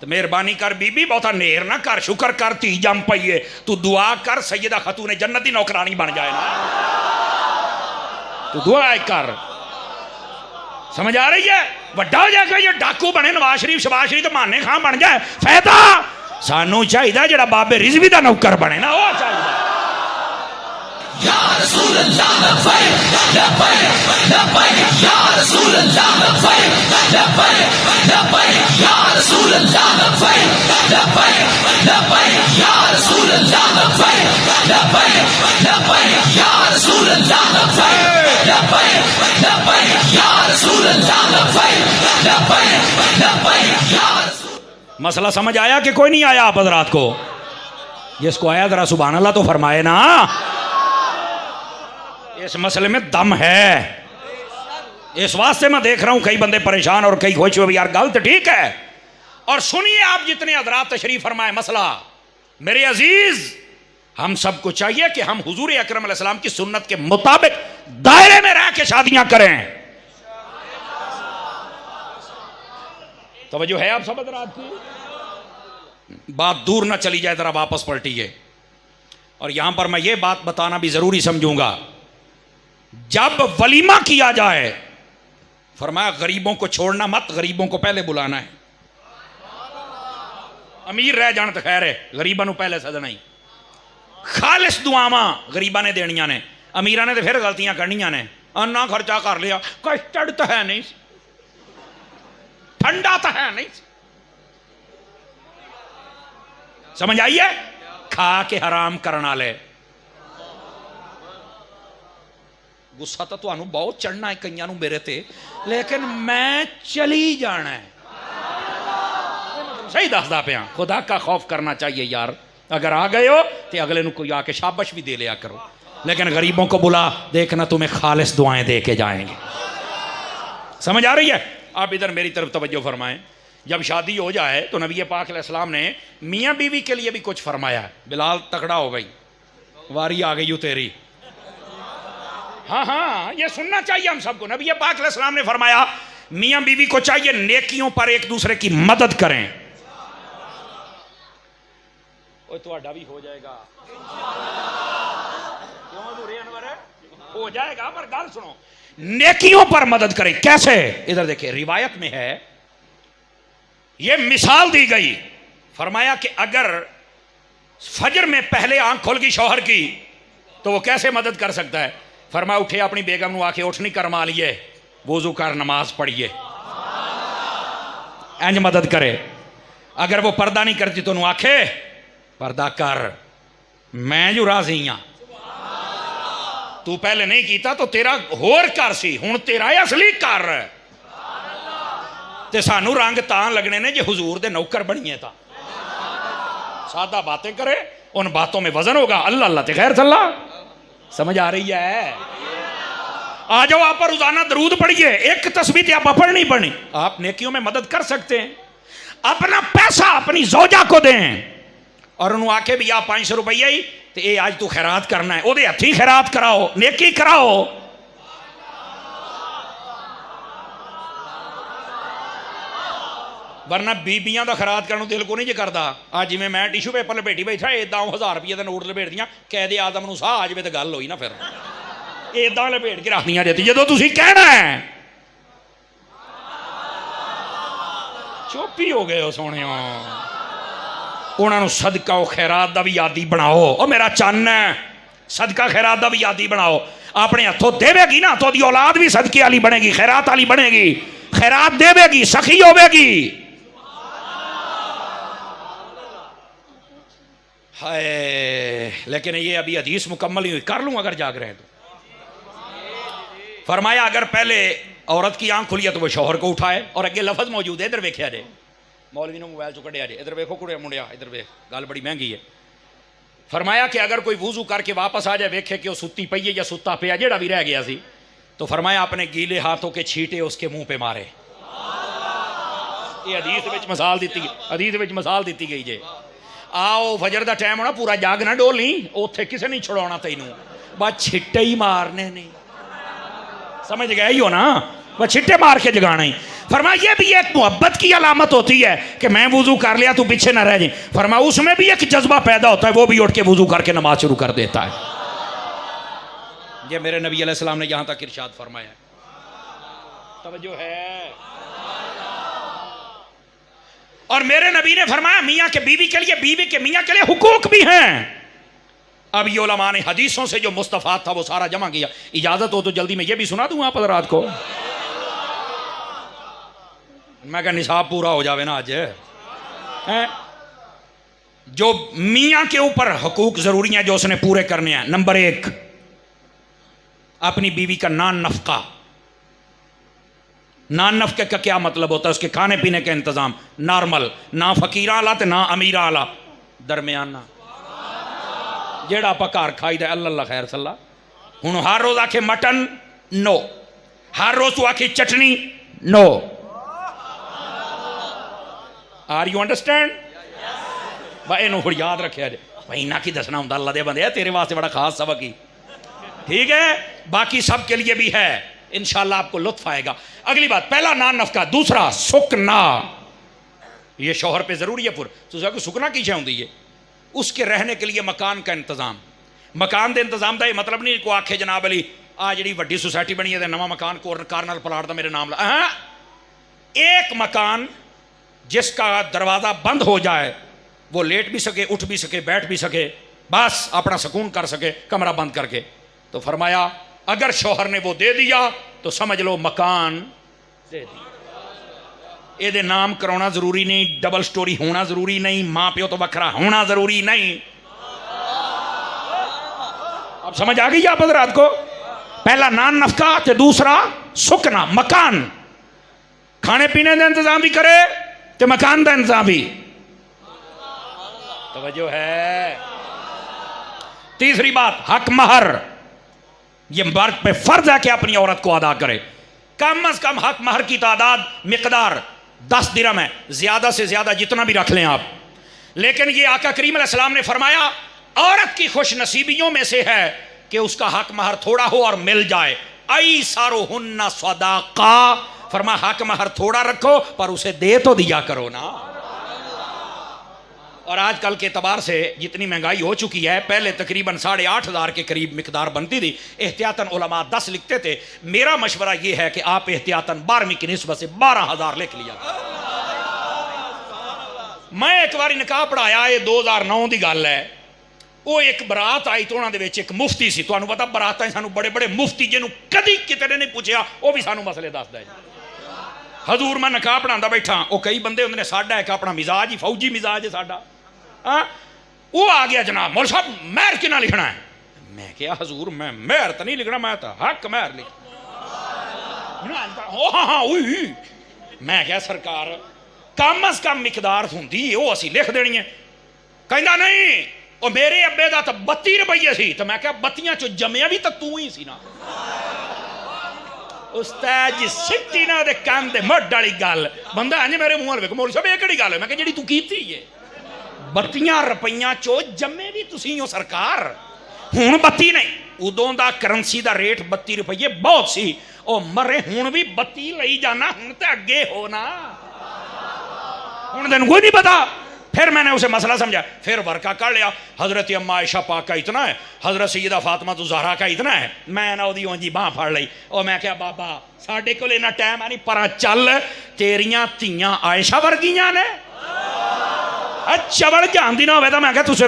तो मेहरबानी कर बीबी बहुता नेर ना कर शुक्र कर धी जम पईए तू दुआ कर सैयदा खतून जन्नत दी नौकरानी बन जाए ना तू दुआ कर समझ आ रही है वड्डा हो जाएगा ये डाकू बने नवाज शरीफ शबाज शरीफ तो माने खां बन जाए फायदा सानू चाहिए जेड़ा बाबे रिजवी दा नौकर बने ना वो चाहिए या रसूल अल्लाह लब्बैक लब्बैक लब्बैक या रसूल अल्लाह लब्बैक लब्बैक लब्बैक या रसूल अल्लाह लब्बैक लब्बैक लब्बैक या रसूल अल्लाह लब्बैक लब्बैक लब्बैक या रसूल अल्लाह लब्बैक लब्बैक लब्बैक या रसूल अल्लाह लब्बैक लब्बैक लब्बैक या रसूल। मसला समझ आया कि कोई नहीं आया आप हज़रात को जिसको आया जरा सुभान अल्लाह तो फरमाए ना इस मसले में दम है इस वास्ते मैं देख रहा हूं कई बंदे परेशान और कई खुश हुए यार गलत ठीक है और सुनिए आप जितने हज़रात तशरीफ फरमाए मसला मेरे अजीज हम सबको चाहिए कि हम हुजूर अकरम अलैहिस्सलाम की सुन्नत के मुताबिक दायरे में रह के शादियां करें तवज्जो है आप सब हज़रात की बात दूर ना चली जाए जरा वापस पलटिए और यहां पर मैं ये बात बताना भी जरूरी समझूंगा जब वलीमा किया जाए फरमाया गरीबों को छोड़ना मत गरीबों को पहले बुलाना है अमीर रह जान तो खैर है गरीबों पहले सदना ही खालिस दुआवां गरीबा ने देनिया ने अमीरा ने तो फिर गलतियां करनिया ने अन्ना खर्चा कर लिया कस्टर्ड तो है नहीं ठंडा तो है नहीं समझ आइए खा के हराम करना ले गुस्सा तो तुहानू बहुत चढ़ना है कईयां नू मेरे ते लेकिन मैं चली जाना है सही दसदा पिया खुदा का खौफ करना चाहिए यार अगर आ गए हो तो अगले नू कोई आके शाबाश भी दे लिया करो लेकिन गरीबों को बुला देखना तुम्हें खालिस दुआएं दे के जाएंगे समझ आ रही है आप इधर मेरी तरफ तवज्जो फरमाएं जब शादी हो जाए तो नबी पाक अलैहिस्सलाम ने मियाँ बीवी के लिए भी कुछ फरमाया है बिलाल तकड़ा हो गई वारी आ गई तेरी हाँ हाँ ये सुनना चाहिए हम सबको नबी पाक अलैहिस्सलाम ने फरमाया मियाँ बीवी को चाहिए नेकियों पर एक दूसरे की मदद करें तुहाडा भी हो जाएगा क्यों अधूरे अनवर हो जाएगा पर गल सुनो नेकियों पर मदद करें कैसे इधर देखिए रिवायत में है ये मिसाल दी गई फरमाया कि अगर फजर में पहले आंख खोल गई शौहर की तो वो कैसे मदद कर सकता है फरमा उठे अपनी बेगम नू आके उठ नहीं करवा लिए वजू कर नमाज पढ़िए इंज मदद करे। अगर वो पर्दा नहीं करती तो आखे पर्दा कर मैं जो राजी हाँ तू पहले नहीं कीता तो तेरा होर कर सी हुण तेरा असली कर ते सानू रंग तां लगने ने जे हुजूर दे नौकर बनिए ता सादा बातें करे उन बातों में वजन होगा। अल्लाह अल्लाह ते खैर सल्ला समझ आ रही है। आ जाओ आप रोजाना दरूद पढ़िए एक तस्बीह आप पढ़नी पड़नी आप नेकियों में मदद कर सकते हैं। अपना पैसा अपनी जोजा को दें और उन्होंने आके भी आप 500 रुपया ही तो ये आज तू खैरात करना है ओदे हथी खैरात कराओ नेकी कराओ। वरना बीबियां का खैरात करने दिल को नहीं जे करता। आज जिमें मैं टिशू पेपर लपेटी बैठा इदा 1000 रुपये का नोट लपेट दियाँ कैदे आदम नूं साह आ जाए तो गल होई ना फिर इदा लपेट के रखनियां देती जो तुसीं कहना है चुप ही हो गए हो सोने। उन्होंने सदका खैरात का भी आदी बनाओ और मेरा चन्न है सदका खैरात का भी आदी बनाओ। अपने हथों देवेगी ना तो औलाद भी सदके वाली बनेगी खैरात वाली बनेगी खैरात देवेगी सखी होवेगी। हाय लेकिन ये अभी हदीस मुकम्मल ही हुई कर लूँ अगर जाग रहे हैं तो। फरमाया अगर पहले औरत की आंख खुली है तो वो शौहर को उठाए और अगे लफज मौजूद है इधर वेख्या जे मौलवी ने मोबाइल चो कढ़िया जे इधर वेखो कुड़िया मुंडिया इधर वेख गल बड़ी महंगी है। फरमाया कि अगर कोई वूजू करके वापस आ जाए वेखे कि वो सुत्ती पई है या सुत्ता पिया जेड़ा भी रह गया सी तो फरमाया अपने गीले हाथों के छींटे उसके मुंह पे मारे। ये हदीस विच मिसाल दी गई जे। आओ फजर का टाइम होना पूरा जाग ना डोली उत्थे किसे नहीं छुड़ाना तैनू बस छिट्टे ही मारने नहीं समझ गए ही हो ना बस छिट्टे मार के जगाना ही। फरमा ये भी एक मोहब्बत की अलामत होती है कि मैं वुजू कर लिया तू पीछे ना रह जाए। फरमा उसमें भी एक जज्बा पैदा होता है वो भी उठ के वुजू करके नमाज शुरू कर देता है। ये मेरे नबी अलैहिस्सलाम ने यहां तक इरशाद फरमाया तवज्जो है। और मेरे नबी ने फरमाया मियाँ के बीवी के लिए बीवी के मियाँ के लिए हुकूक भी हैं। अब ये उलमा ने हदीसों से जो मुस्तफाद था वो सारा जमा किया। इजाजत हो तो जल्दी मैं ये भी सुना दूं आप रात को मैं क्या निसाब पूरा हो जावे ना आज है। जो मियाँ के ऊपर हुकूक जरूरी है जो उसने पूरे करने हैं। नंबर 1 अपनी बीवी का नान नफका। नान नफके का क्या मतलब होता है उसके खाने पीने का इंतजाम नॉर्मल ना फकीर आला ते ना अमीर आला दरमियाना जेड़ा आप घर खाई दे अल्लाह खैर सल्ला। हुण हर रोज आखे मटन नो हर रोज तू आखी चटनी नो। आर यू अंडरस्टैंड भाई इनू फिर याद रखे जे भाई इन्ना की दसना होंगे अल्लाह दे बंदे तेरे वास्ते बड़ा खास सबक ही ठीक है। बाकी सब के लिए भी है इंशाल्लाह आपको लुत्फ आएगा। अगली बात पहला नान नफका दूसरा सुकना। ये शौहर पे जरूरी है पुर तो सुकना की होंगी है उसके रहने के लिए मकान का इंतजाम। मकान के इंतजाम का ये मतलब नहीं को आखे जनाब अली आ जी वड्डी सोसाइटी बनी है नवा मकान कार्नल प्लाट का मेरे नाम ला। एक मकान जिसका दरवाज़ा बंद हो जाए वो लेट भी सके उठ भी सके बैठ भी सके बस अपना सुकून कर सके कमरा बंद करके। तो फरमाया अगर शौहर ने वो दे दिया तो समझ लो मकान दे दिया। ये नाम कराना जरूरी नहीं डबल स्टोरी होना जरूरी नहीं माँ प्यो तो वखरा होना जरूरी नहीं। अब समझ आ गई आप हज़रात को। पहला नान नफका तो दूसरा सुकना मकान। खाने पीने का इंतजाम भी करे तो मकान का इंतजाम भी तवज्जो है। तीसरी बात हक महर। ये मर्द पे फर्ज है कि अपनी औरत को अदा करे। कम अज कम हक महर की तादाद मिकदार 10 दिरहम है ज्यादा से ज्यादा जितना भी रख लें आप। लेकिन ये आका करीम अलैहिस्सलाम ने फरमाया औरत की खुश नसीबियों में से है कि उसका हक महर थोड़ा हो और मिल जाए। आई सारो हुन्ना सदाका। फरमा हक महर थोड़ा रखो पर उसे दे तो दिया करो ना। और आजकल के एतबार से जितनी महंगाई हो चुकी है पहले तकरीबन 8,500 के करीब मिकदार बनती थी। एहतियातन उलमा 10 लिखते थे। मेरा मशवरा यह है कि आप एहतियातन 12वीं की निस्बत से 12,000 लिख लिया। मैं एक बार निकाह पढ़ाया ये 2009 की गल है वो एक बरात आई तो उन्होंने एक मुफ्ती सी, तुहानू पता बरातां सानू बड़े बड़े मुफ्ती जिन्हों कदी किते ने नहीं पूछा वो भी सानू मसले दसदा है। हजूर मैं निकाह पढ़ांदा बैठा, वो कई बंदे होंदे ने, साडा एक अपना मिजाज ही फौजी मिजाज है साडा। हाँ वो आ गया जनाब मौलवी साहब महर किना लिखना है। मैं क्या हजूर मैं महर तो नहीं लिखना, मैं तो हक महर लिख। हाँ हाँ उही। मैं क्या सरकार कम अज कम मिकदार होंदी वो असी लिख देनी है। कहना नहीं वो मेरे अब्बे का तो 32 रुपये सी, तो मैं क्या 32 चो जमया भी तो तू ही सी ना। उस्ताद जी सिੱਟੀ ना दे कान दे मुੱਢ वाली गल बंदा इंज मेरे मूंह वेख मौलवी साहब ये किहड़ी गल है। मैं क्या जिहड़ी तू कीती है 32 रुपये चो जमे भी तुसी हो सरकार। हुण 32 नहीं, उदों दा करंसी दा रेट 32 रुपये बहुत सी, ओ मरे हुण भी 32 लई जाना, हुण ते अगे हो ना, हुण तैनूं कोई नहीं पता। फिर मैंने उसे मसला समझा, फिर वर्का कर लिया। हजरत अम्मा आयशा पाक का इतना है, हजरत सैयदा फातिमा तो ज़हरा का इतना है। मैं ना ओदी उंजी बांह फड़ लई और मैं क्या बाबा साडे कोल इन्ना टाइम है नहीं, पर चल तेरियां धीयां आयशा वर्गियां ने चवल जानती ना हो तो मैं क्या तुझे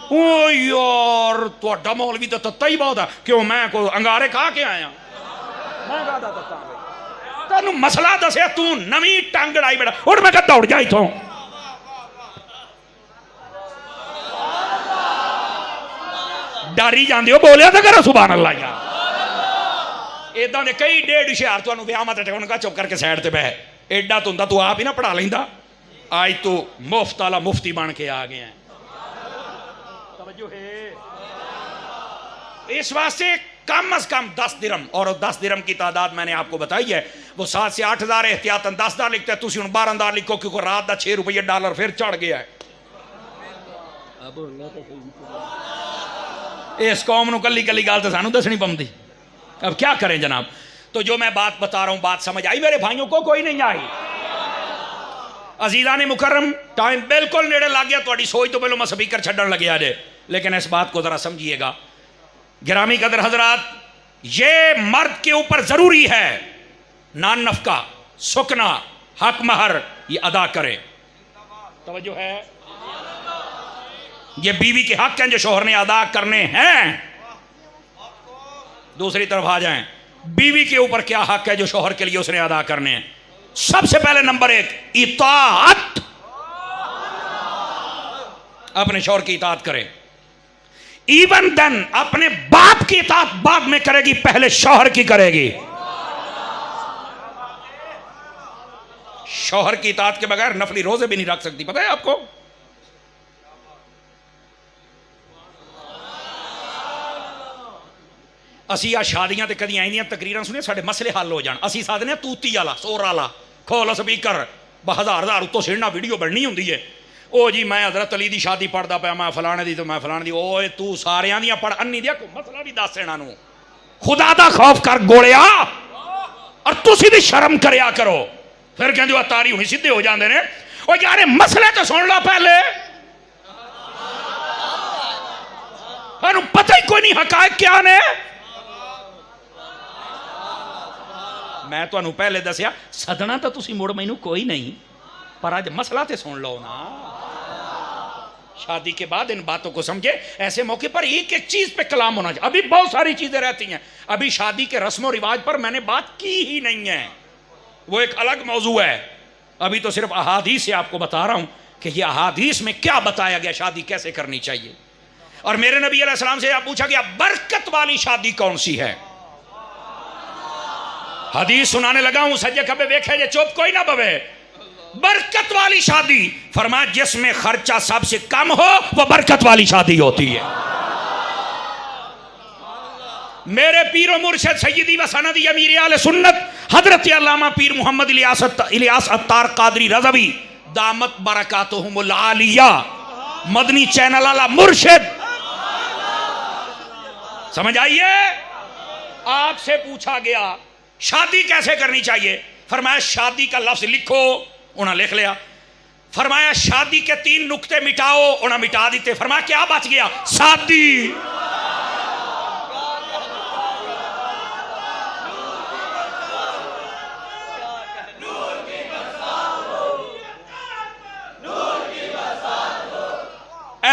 ओ यार तुहाडा मौलवी तो तत्ता ही बहुत है। क्यों मैं को अंगारे खा के आया, मैं कहता तत्ता तेनू मसला दसिया तू नवी टंग अड़ाई बेटा उठ। मैं क्या दौड़ जा इथों। डर ही जाते हो, बोलिया तो करो सुभान अल्लाह यार। इदा के कई 1.5 हुशियार तुहानू विआह मत उनका चुप करके साइड ते बह, एडा तो हुंदा तू आप ही ना पढ़ा लेंदा। आज तो मुफ्त वाला मुफ्ती बन के आ गया है। इस वास्ते कम अज कम 10 दिरहम, और 10 दिरहम की तादाद मैंने आपको बताई है, वो 7 से 8 हज़ार एहतियातन 10 हज़ार लिखते हैं, तुम हूँ 12 हज़ार लिखो क्योंकि रात का 6 रुपये डॉलर फिर चढ़ गया है। इस कौम को कली कली गल तो सानू दसनी पौंदी, अब क्या करें जनाब। तो जो मैं बात बता रहा हूं बात समझ आई मेरे भाइयों को? कोई नहीं आई। अजीज़ान मुकर्रम टाइम बिल्कुल नेड़े लग गया, थोड़ी सोच तो पहले मैं स्पीकर छड्डन लगे आज, लेकिन इस बात को जरा समझिएगा गिरामी कदर हजरात, ये मर्द के ऊपर जरूरी है नान नफका सुकना हक महर ये अदा करे। तवज्जो है, ये बीवी के हक हैं जो शोहर ने अदा करने हैं। दूसरी तरफ आ जाएं, बीवी के ऊपर क्या हक है जो शोहर के लिए उसने अदा करने हैं। सबसे पहले नंबर 1 इताअत, अपने शोहर की इताअत करे। इवन देन अपने बाप की इताअत बाद में करेगी, पहले शोहर की करेगी। शोहर की इताअत के बगैर नफली रोजे भी नहीं रख सकती, पता है आपको? असी आ शादियां ते कदी आईदियां तकरीरां सुनिया साडे मसले हल हो जान, असी साधने तूती वाला सोर वाला खोल स्पीकर 1000 उत्तों सिड़ना वीडियो बननी होंदी है। ओ जी मैं हजरत अली दी शादी पढ़दा पाया, मैं फलाने दी तो मैं फलाने दी। ओए तू सारियां दियां पढ़, अन्नी दिया कोई मसला भी दस इन्हां नूं। खुदा दा खौफ कर गोलिया, और तुसी भी शर्म करया करो। फिर कहंदे ओ तारी हुणी सीधे हो जांदे ने। ओ यार मसले तो सुन लो पहले, थानू पता ही कोई नहीं हकायक क्या ने। मैं तो पहले दसिया सदना तो तुसी मुड़ मैनू कोई नहीं, पर अज मसला तो सुन लो ना। शादी के बाद इन बातों को समझे। ऐसे मौके पर एक एक चीज पे कलाम होना चाहिए। अभी बहुत सारी चीजें रहती हैं, अभी शादी के रस्म और रिवाज पर मैंने बात की ही नहीं है, वो एक अलग मौजू है। अभी तो सिर्फ अहादीस से आपको बता रहा हूं कि ये अहादीस में क्या बताया गया, शादी कैसे करनी चाहिए। और मेरे नबी अलैहिस्सलाम से आप पूछा गया बरकत वाली शादी कौन सी है। हदीस सुनाने लगा हूं, सज्जे खबे वेखे जे चुप कोई ना बवे। बरकत वाली शादी फरमाया जिसमें खर्चा सबसे कम हो वो बरकत वाली शादी होती है। मेरे पीर मुर्शिद सय्यदी व सनदी अमीर आले सुन्नत हजरत अल्लामा पीर मोहम्मद इलियास अत्तार कादरी रज़वी दामत बरकातुहुमुल आलिया मदनी चैनल वाला मुर्शिद। समझ आइए, आपसे पूछा गया शादी कैसे करनी चाहिए, फरमाया शादी का लफ्ज लिखो, उन्हें लिख लिया। फरमाया शादी के 3 नुक्ते मिटाओ, उन्हें मिटा दिते। फरमाया क्या बच गया, शादी।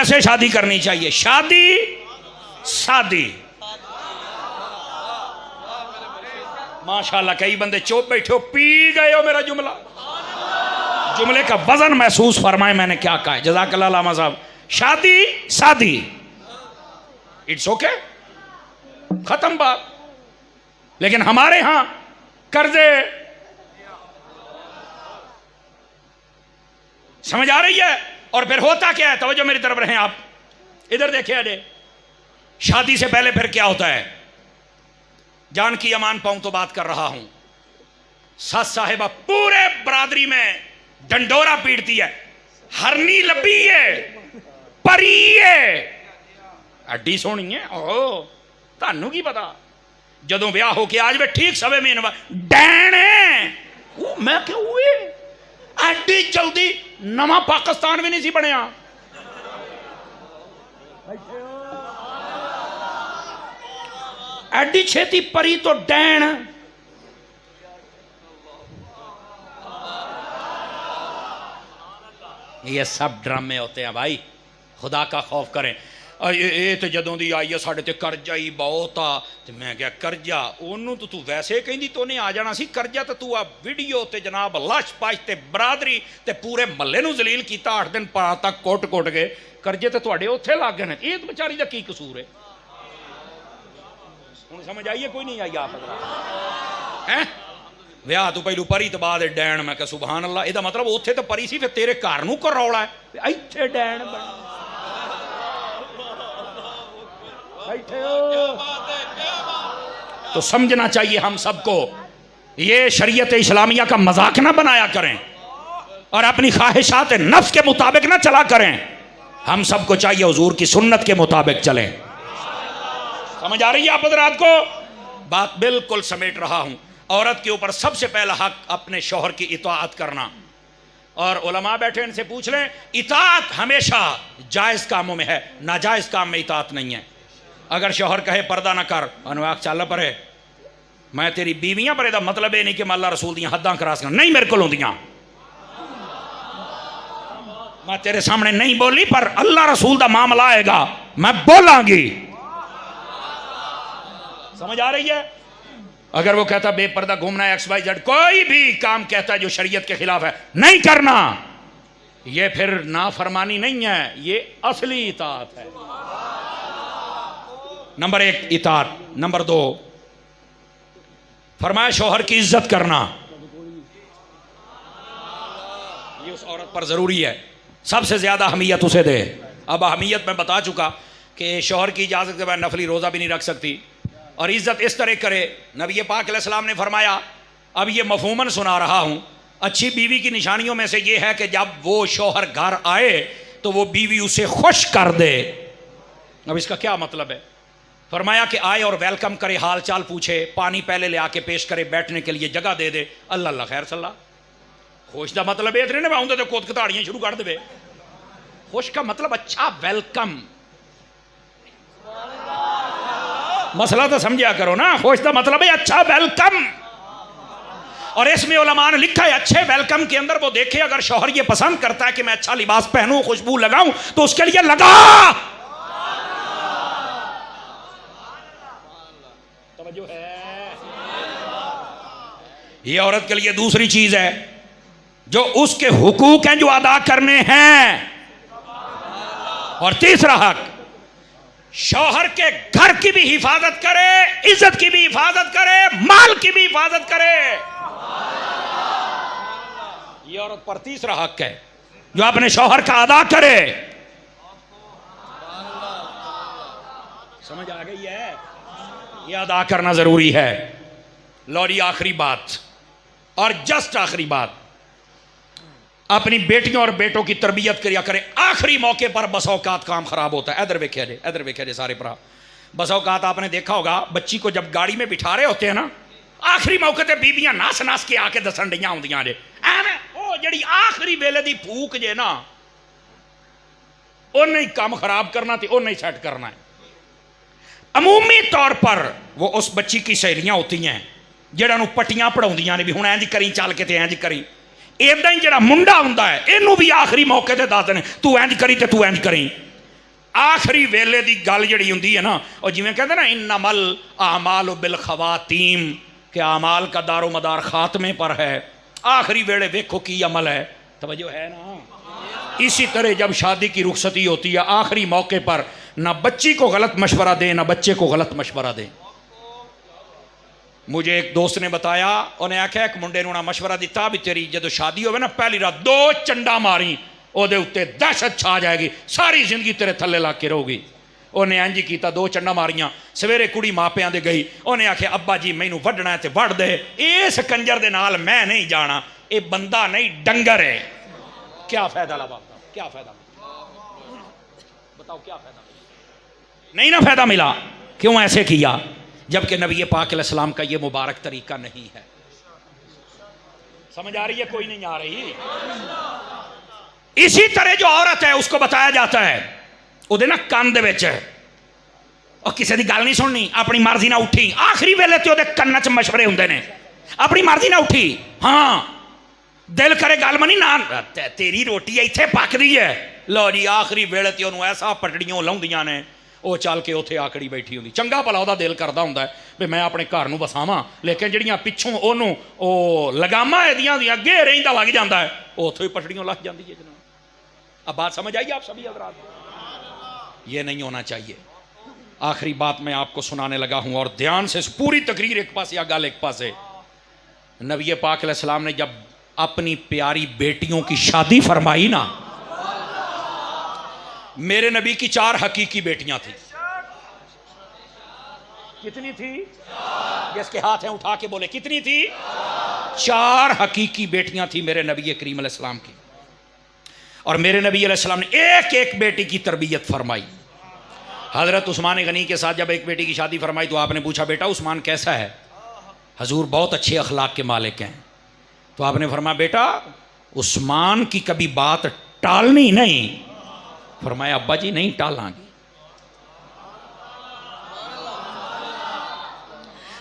ऐसे शादी करनी चाहिए, शादी शादी। माशाल्लाह कई बंदे चुप बैठे हो, पी गए हो मेरा जुमला, जुमले का वजन महसूस फरमाए मैंने क्या कहा है। जज़ाकल्लाह लामा साहब। शादी शादी, इट्स ओके, खत्म बात। लेकिन हमारे यहां कर्जे, समझ आ रही है? और फिर होता क्या है, तवज्जो मेरी तरफ रहें आप, इधर देखिए अजय, शादी से पहले फिर क्या होता है, जान की अमान पाऊं तो बात कर रहा हूं, सास साहिबा पूरे बरादरी में डंडोरा पीटती है, हरनी लबी है, परी है, अड्डी सोहनी है, ओह तानू की पता, जदों ब्याह हो के आज वे ठीक सवे महीने डैन है, मैं क्यों हुए एडी जल्दी नवा पाकिस्तान भी नहीं सी बनया। एडी छेती परी तो डैन। ये सब ड्रामे होते हैं भाई, खुदा का खौफ करें। ये तो जदों दी आई है साढ़े ते करजा ही बहुत आ, ते मैं क्या करजा ओनू तो तू वैसे कहती तो नहीं आ जाना सी, करजा तो तू आ वीडियो ते जनाब लश पाश ते बरादरी ते पूरे महल्ले नू जलील किया, 8 दिन पा तक कोट कोट गए, करजे तो तुहाडे उत्थे लग गए। ये तो बेचारी दा की कसूर है? हुण समझ आइए कोई नहीं आई आप हैं? विआह तो पहलू परी तो बाद डैन। मैं कहा सुभान अल्लाह, इहदा मतलब उत्थे तो परी सी, फिर तेरे घर नू को रौला है, इत्थे डैन बन बैठे हो। तो समझना चाहिए हम सबको, ये शरीयत इस्लामिया का मजाक ना बनाया करें और अपनी ख्वाहिशात नफ्स के मुताबिक ना चला करें। हम सबको चाहिए हुजूर की सुन्नत के मुताबिक चलें। समझ आ रही है आप हज़रात को? बात बिल्कुल समेट रहा हूं। औरत के ऊपर सबसे पहला हक अपने शौहर की इताअत करना। और उलमा बैठे, इनसे पूछ लें, इताअत हमेशा जायज़ कामों में है, नाजायज़ काम में इताअत नहीं है। अगर शौहर कहे पर्दा ना कर, अनुवाक चल परे, मैं तेरी बीवियां पर, मतलब ये नहीं कि मैं अल्लाह रसूल दियां हद्दां क्रॉस करना, नहीं मेरे को होंदियां, मैं तेरे सामने नहीं बोली, पर अल्लाह रसूल दा मामला आएगा मैं बोलांगी। समझ आ रही है? अगर वो कहता बेपर्दा घूमना है, XYZ कोई भी काम कहता है जो शरीयत के खिलाफ है, नहीं करना, ये फिर नाफरमानी नहीं है, ये असली इताअत है। नंबर 1 इताअत। नंबर 2 फरमाया शौहर की इज्जत करना, ये उस औरत पर जरूरी है, सबसे ज्यादा अहमियत उसे दे। अब अहमियत मैं बता चुका कि शौहर की इजाजत के बाद नफली रोजा भी नहीं रख सकती, और इज्जत इस तरह करे। नबी पाक अलैहिस्सलाम ने फरमाया, अब ये मफहूमन सुना रहा हूं, अच्छी बीवी की निशानियों में से ये है कि जब वो शौहर घर आए तो वो बीवी उसे खुश कर दे। अब इसका क्या मतलब है? फरमाया कि आए और वेलकम करे, हाल चाल पूछे, पानी पहले ले आके पेश करे, बैठने के लिए जगह दे दे, अल्लाह अल्लाह खैर सल्ला। खुश का मतलब ये नहीं ना तो कोत कताड़ियां शुरू कर दे। खुश का मतलब अच्छा वेलकम, मसला तो समझा करो ना। खुश का मतलब है अच्छा वेलकम। और इसमें उलमा ने लिखा है अच्छे वेलकम के अंदर वो देखे, अगर शौहर ये पसंद करता है कि मैं अच्छा लिबास पहनूं, खुशबू लगाऊं, तो उसके लिए लगा। तवज्जो है? ये औरत के लिए दूसरी चीज है, जो उसके हुकूक हैं जो अदा करने हैं। और तीसरा हक, शौहर के घर की भी हिफाजत करे, इज्जत की भी हिफाजत करे, माल की भी हिफाजत करे। ये औरत पर तीसरा हक है जो अपने शौहर का अदा करे। समझ आ गई है? ये अदा करना जरूरी है। लौरी आखिरी बात, और जस्ट आखिरी बात, अपनी बेटियों और बेटों की तरबियत किया करें। आखिरी मौके पर बस औकात काम खराब होता है। इधर वेख्या जे, इधर वेख्या जे सारे भरा। बस औकात आपने देखा होगा, बच्ची को जब गाड़ी में बिठा रहे होते हैं ना, आखिरी मौके पर बीबियां नस नस के आके दसन डियां होंदियां जे, एवें ओ जिहड़ी आखिरी वेले दी फूक जे ना, उन्हें ही काम खराब करना ते उन्हें ही सेट करना है। अमूमी तौर पर वो उस बच्ची की सहेलियां होती हैं जिहड़ां पट्टियां पढ़ाउंदियां ने भी हुण इंज करी चल के ते इंज करी। इदां ही जिहड़ा मुंडा हुंदा है, इहनूं भी आखिरी मौके ते दस देने तू इंज करी ते तू इंज करी। आखिरी वेले की गल जी होंगी है ना, और जिमें कहते ना इन्नमल आमाल बिल खवातीम, कि आमाल का दारो मदार खात्मे पर है। आखिरी वेले देखो की अमल है, तवज्जो है ना। इसी तरह जब शादी की रुखसती होती है आखिरी मौके पर, ना बच्ची को गलत मशवरा दें ना बच्चे को गलत मशवरा दें। मुझे एक दोस्त ने बताया, उन्हें आख्या एक मुंडे ने मशवरा दिता भी तेरी जो शादी हो ना पहली रात 2 चंडा मारी, ਉਹਦੇ ਉੱਤੇ दहशत छा जाएगी, सारी जिंदगी तेरे थले ला के रहोगी। उन्हें इंज किया, 2 चंडा मारियां। सवेरे कुड़ी मापियां दे गई, उन्हें आख्या अब्बा जी मैनू वढ़ना है तो वढ़ दे, इस कंजर दे नाल मैं नहीं जाना, ये बंदा नहीं डंगर है। क्या फायदा ला बाप, क्या फायदा, बताओ क्या फायदा नहीं ना फायदा मिला। क्यों ऐसे किया? जबकि नबी पाक अलैहिस्सलाम का ये मुबारक तरीका नहीं है। समझ आ रही है? कोई नहीं आ रही। इसी तरह जो औरत है उसको बताया जाता है ਉਹਦੇ ना ਕੰਨ ਦੇ ਵਿੱਚ और किसी की गल नहीं सुननी, अपनी मर्जी ना उठी। आखिरी वेले तो ਉਹਦੇ ਕੰਨਾਂ 'ਚ मशवरे ਹੁੰਦੇ ਨੇ, अपनी मर्जी ना उठी। हाँ दिल करे गल मनी ना, तेरी रोटी इत्थे पकदी है, लो जी आखिरी वेले ते ਉਹਨੂੰ ऐसा पटड़ियों लाਉਂਦੀਆਂ ने, ਉਹ ਚੱਲ ਕੇ ਉੱਥੇ ਆਕੜੀ ਬੈਠੀ ਹੁੰਦੀ। ਚੰਗਾ ਭਲਾ ਉਹਦਾ ਦਿਲ ਕਰਦਾ ਹੁੰਦਾ ਵੀ ਮੈਂ ਆਪਣੇ ਘਰ ਨੂੰ ਵਸਾਵਾਂ, ਲੇਕਿਨ ਜਿਹੜੀਆਂ ਪਿੱਛੋਂ ਉਹਨੂੰ ਉਹ ਲਗਾਮਾਂ ਇਹਦੀਆਂ ਦੀਆਂ ਅੱਗੇ ਰਹਿੰਦਾ ਲੱਗ ਜਾਂਦਾ ਹੈ, ਉਹ ਉੱਥੋਂ ਹੀ ਪਟੜੀਆਂ ਲੱਗ ਜਾਂਦੀ ਹੈ। ਜਨਾਬ अब बात समझ आई आप सभी हज़रात? ये नहीं होना चाहिए। आखिरी बात मैं आपको सुनाने लगा हूं और ध्यान से पूरी तकरीर एक पास या गल एक पास है। नबी पाक अलैहिस्सलाम ने जब अपनी प्यारी बेटियों की शादी फरमाई ना, मेरे नबी की 4 हकीकी बेटियां थी। कितनी थी? जिसके हाथ हैं उठा के बोले कितनी थी? 4 हकीकी बेटियां थी मेरे नबी करीम अलैहिस्सलाम की। और मेरे नबी अलैहिस्सलाम ने एक एक बेटी की तरबियत फरमाई। हज़रत उस्मान गनी के साथ जब एक बेटी की शादी फरमाई तो आपने पूछा बेटा उस्मान कैसा है? हजूर बहुत अच्छे अखलाक के मालिक हैं। तो आपने फरमाया बेटा उस्मान की कभी बात टालनी नहीं। फरमाया अब्बा जी नहीं टालांगी।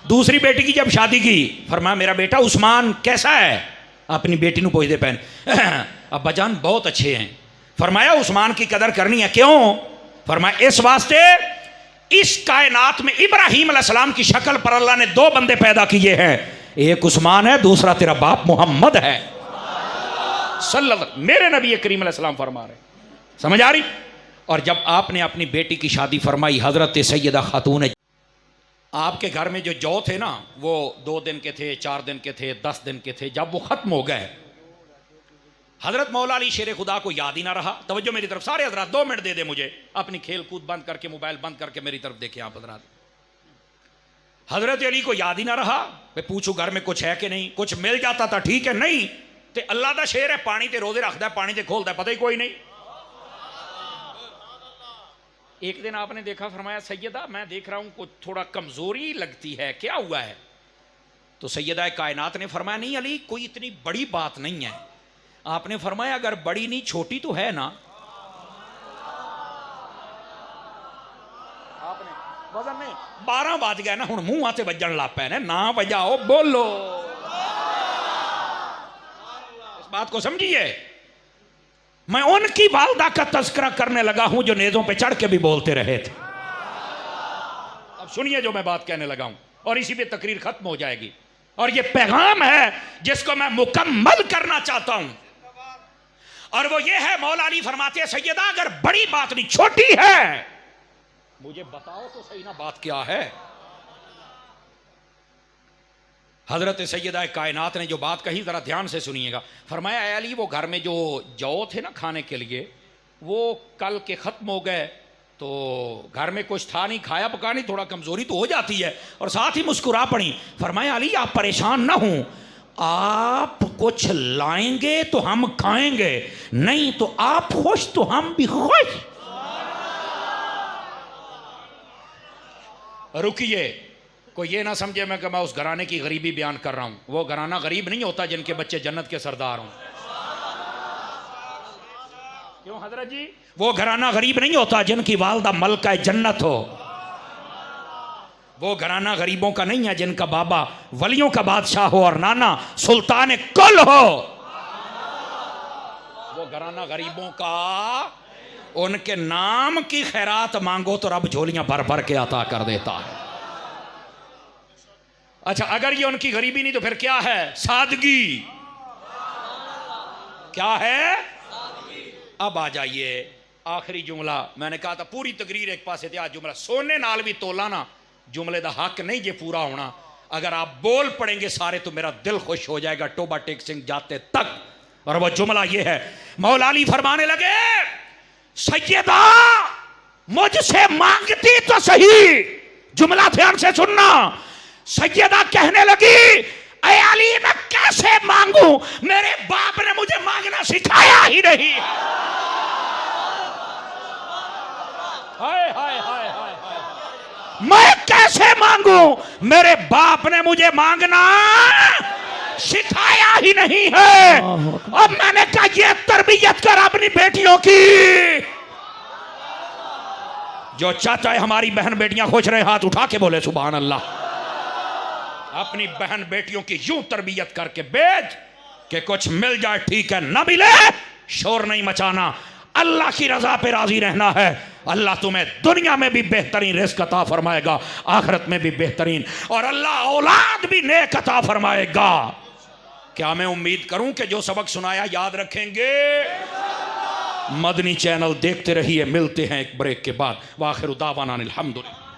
दूसरी बेटी की जब शादी की फरमाया मेरा बेटा उस्मान कैसा है? अपनी बेटी को पूछते पैन अब्बा जान बहुत अच्छे हैं। फरमाया उस्मान की कदर करनी है। क्यों? फरमाया इस वास्ते इस कायनात में इब्राहीम अलैहिस्सलाम की शक्ल पर अल्लाह ने 2 बंदे पैदा किए हैं, एक उस्मान है दूसरा तेरा बाप मोहम्मद है सल्लल्लाहु। मेरे नबी करीम अलैहिस्सलाम फरमा रहे, समझ आ रही? और जब आपने अपनी बेटी की शादी फरमाई, हजरत सैयदा खातून, आपके घर में जो जौ थे ना वो 2 दिन के थे, 4 दिन के थे, 10 दिन के थे। जब वो खत्म हो गए हजरत मौला अली शेर खुदा को याद ही ना रहा। तवज्जो मेरी तरफ सारे हजरात 2 मिनट दे दे मुझे, अपनी खेल कूद बंद करके मोबाइल बंद करके मेरी तरफ देखें आप हजरात। हजरत अली को याद ही ना रहा। मैं पूछूं घर में कुछ है कि नहीं? कुछ मिल जाता था ठीक है, नहीं तो अल्लाह का शेर है, पानी ते रोजे रखता है, पानी ते खोलता है, पता ही कोई नहीं। एक दिन आपने देखा, फरमाया सैयदा मैं देख रहा हूं कुछ थोड़ा कमजोरी लगती है, क्या हुआ है? तो सैयदा कायनात ने फरमाया नहीं अली कोई इतनी बड़ी बात नहीं है। आपने फरमाया अगर बड़ी नहीं छोटी तो है ना। आपने वजन में 12 बज गए ना, हुण मुंह आते बजन लग पे ना बजाओ बोलो। इस बात को समझिए। मैं उनकी वालदा का तज़किरा करने लगा हूं जो नेज़ों पे चढ़ के भी बोलते रहे थे। अब सुनिए जो मैं बात कहने लगा हूं और इसी पे तकरीर खत्म हो जाएगी। और ये पैगाम है जिसको मैं मुकम्मल करना चाहता हूं, और वो ये है मौला अली फरमाते हैं सैयदा अगर बड़ी बात नहीं छोटी है, मुझे बताओ तो सही ना बात क्या है। हजरत सैयदा कायनात ने जो बात कही जरा ध्यान से सुनिएगा। फरमाया ऐ अली वो घर में जो जौ थे ना खाने के लिए वो कल के खत्म हो गए, तो घर में कुछ था नहीं, खाया पका नहीं, थोड़ा कमजोरी तो हो जाती है। और साथ ही मुस्कुरा पड़ी। फरमाया अली आप परेशान ना हो, आप कुछ लाएंगे तो हम खाएंगे, नहीं तो आप खुश तो हम भी खुश। रुकिए, कोई ये ना समझे मैं कि मैं उस घराने की गरीबी बयान कर रहा हूं। वो घराना गरीब नहीं होता जिनके बच्चे जन्नत के सरदार हों। क्यों हजरत जी? वो घराना गरीब नहीं होता जिनकी वालदा मलका जन्नत हो। वो घराना गरीबों का नहीं है जिनका बाबा वलियों का बादशाह हो और नाना सुल्तान कुल हो। वो घराना गरीबों का उनके नाम की खैरात मांगो तो रब झोलियां भर भर के अता कर देता है। अच्छा, अगर ये उनकी गरीबी नहीं तो फिर क्या है? सादगी। क्या है? अब आ जाइए आखिरी जुमला। मैंने कहा था पूरी तकरीर एक पासे थे, आज जुमला सोने नाल भी तोला ना, जुमले का हक नहीं जे पूरा होना। अगर आप बोल पड़ेंगे सारे तो मेरा दिल खुश हो जाएगा टोबा टेक सिंह जाते तक। और वह जुमला ये है, मौला अली फरमाने लगे, सैयदा मुझसे मांगती तो सही, जुमला ध्यान से सुनना। सैयदा कहने लगी, ऐ अली मैं कैसे मांगू, मेरे बाप ने मुझे मांगना सिखाया ही नहीं। हाय हाय हाय हाय, मैं कैसे मांगू, मेरे बाप ने मुझे मांगना सिखाया ही नहीं है। अब मैंने कहा ये तरबियत कर अपनी बेटियों की। जो चाहता है हमारी बहन बेटियां खुश रहे, हाथ उठा के बोले सुभान अल्लाह। अपनी बहन बेटियों की यूं तरबियत करके भेज कि कुछ मिल जाए ठीक है, ना मिले शोर नहीं मचाना, अल्लाह की रजा पे राजी रहना है। अल्लाह तुम्हें दुनिया में भी बेहतरीन रिज़्क़ अता फरमाएगा, आखिरत में भी बेहतरीन, और अल्लाह औलाद भी नेक अता फरमाएगा। क्या मैं उम्मीद करूं कि जो सबक सुनाया याद रखेंगे? मदनी चैनल देखते रहिए। मिलते हैं एक ब्रेक के बाद। वाखिर दावाना अनिल हम्दुलिल्लाह।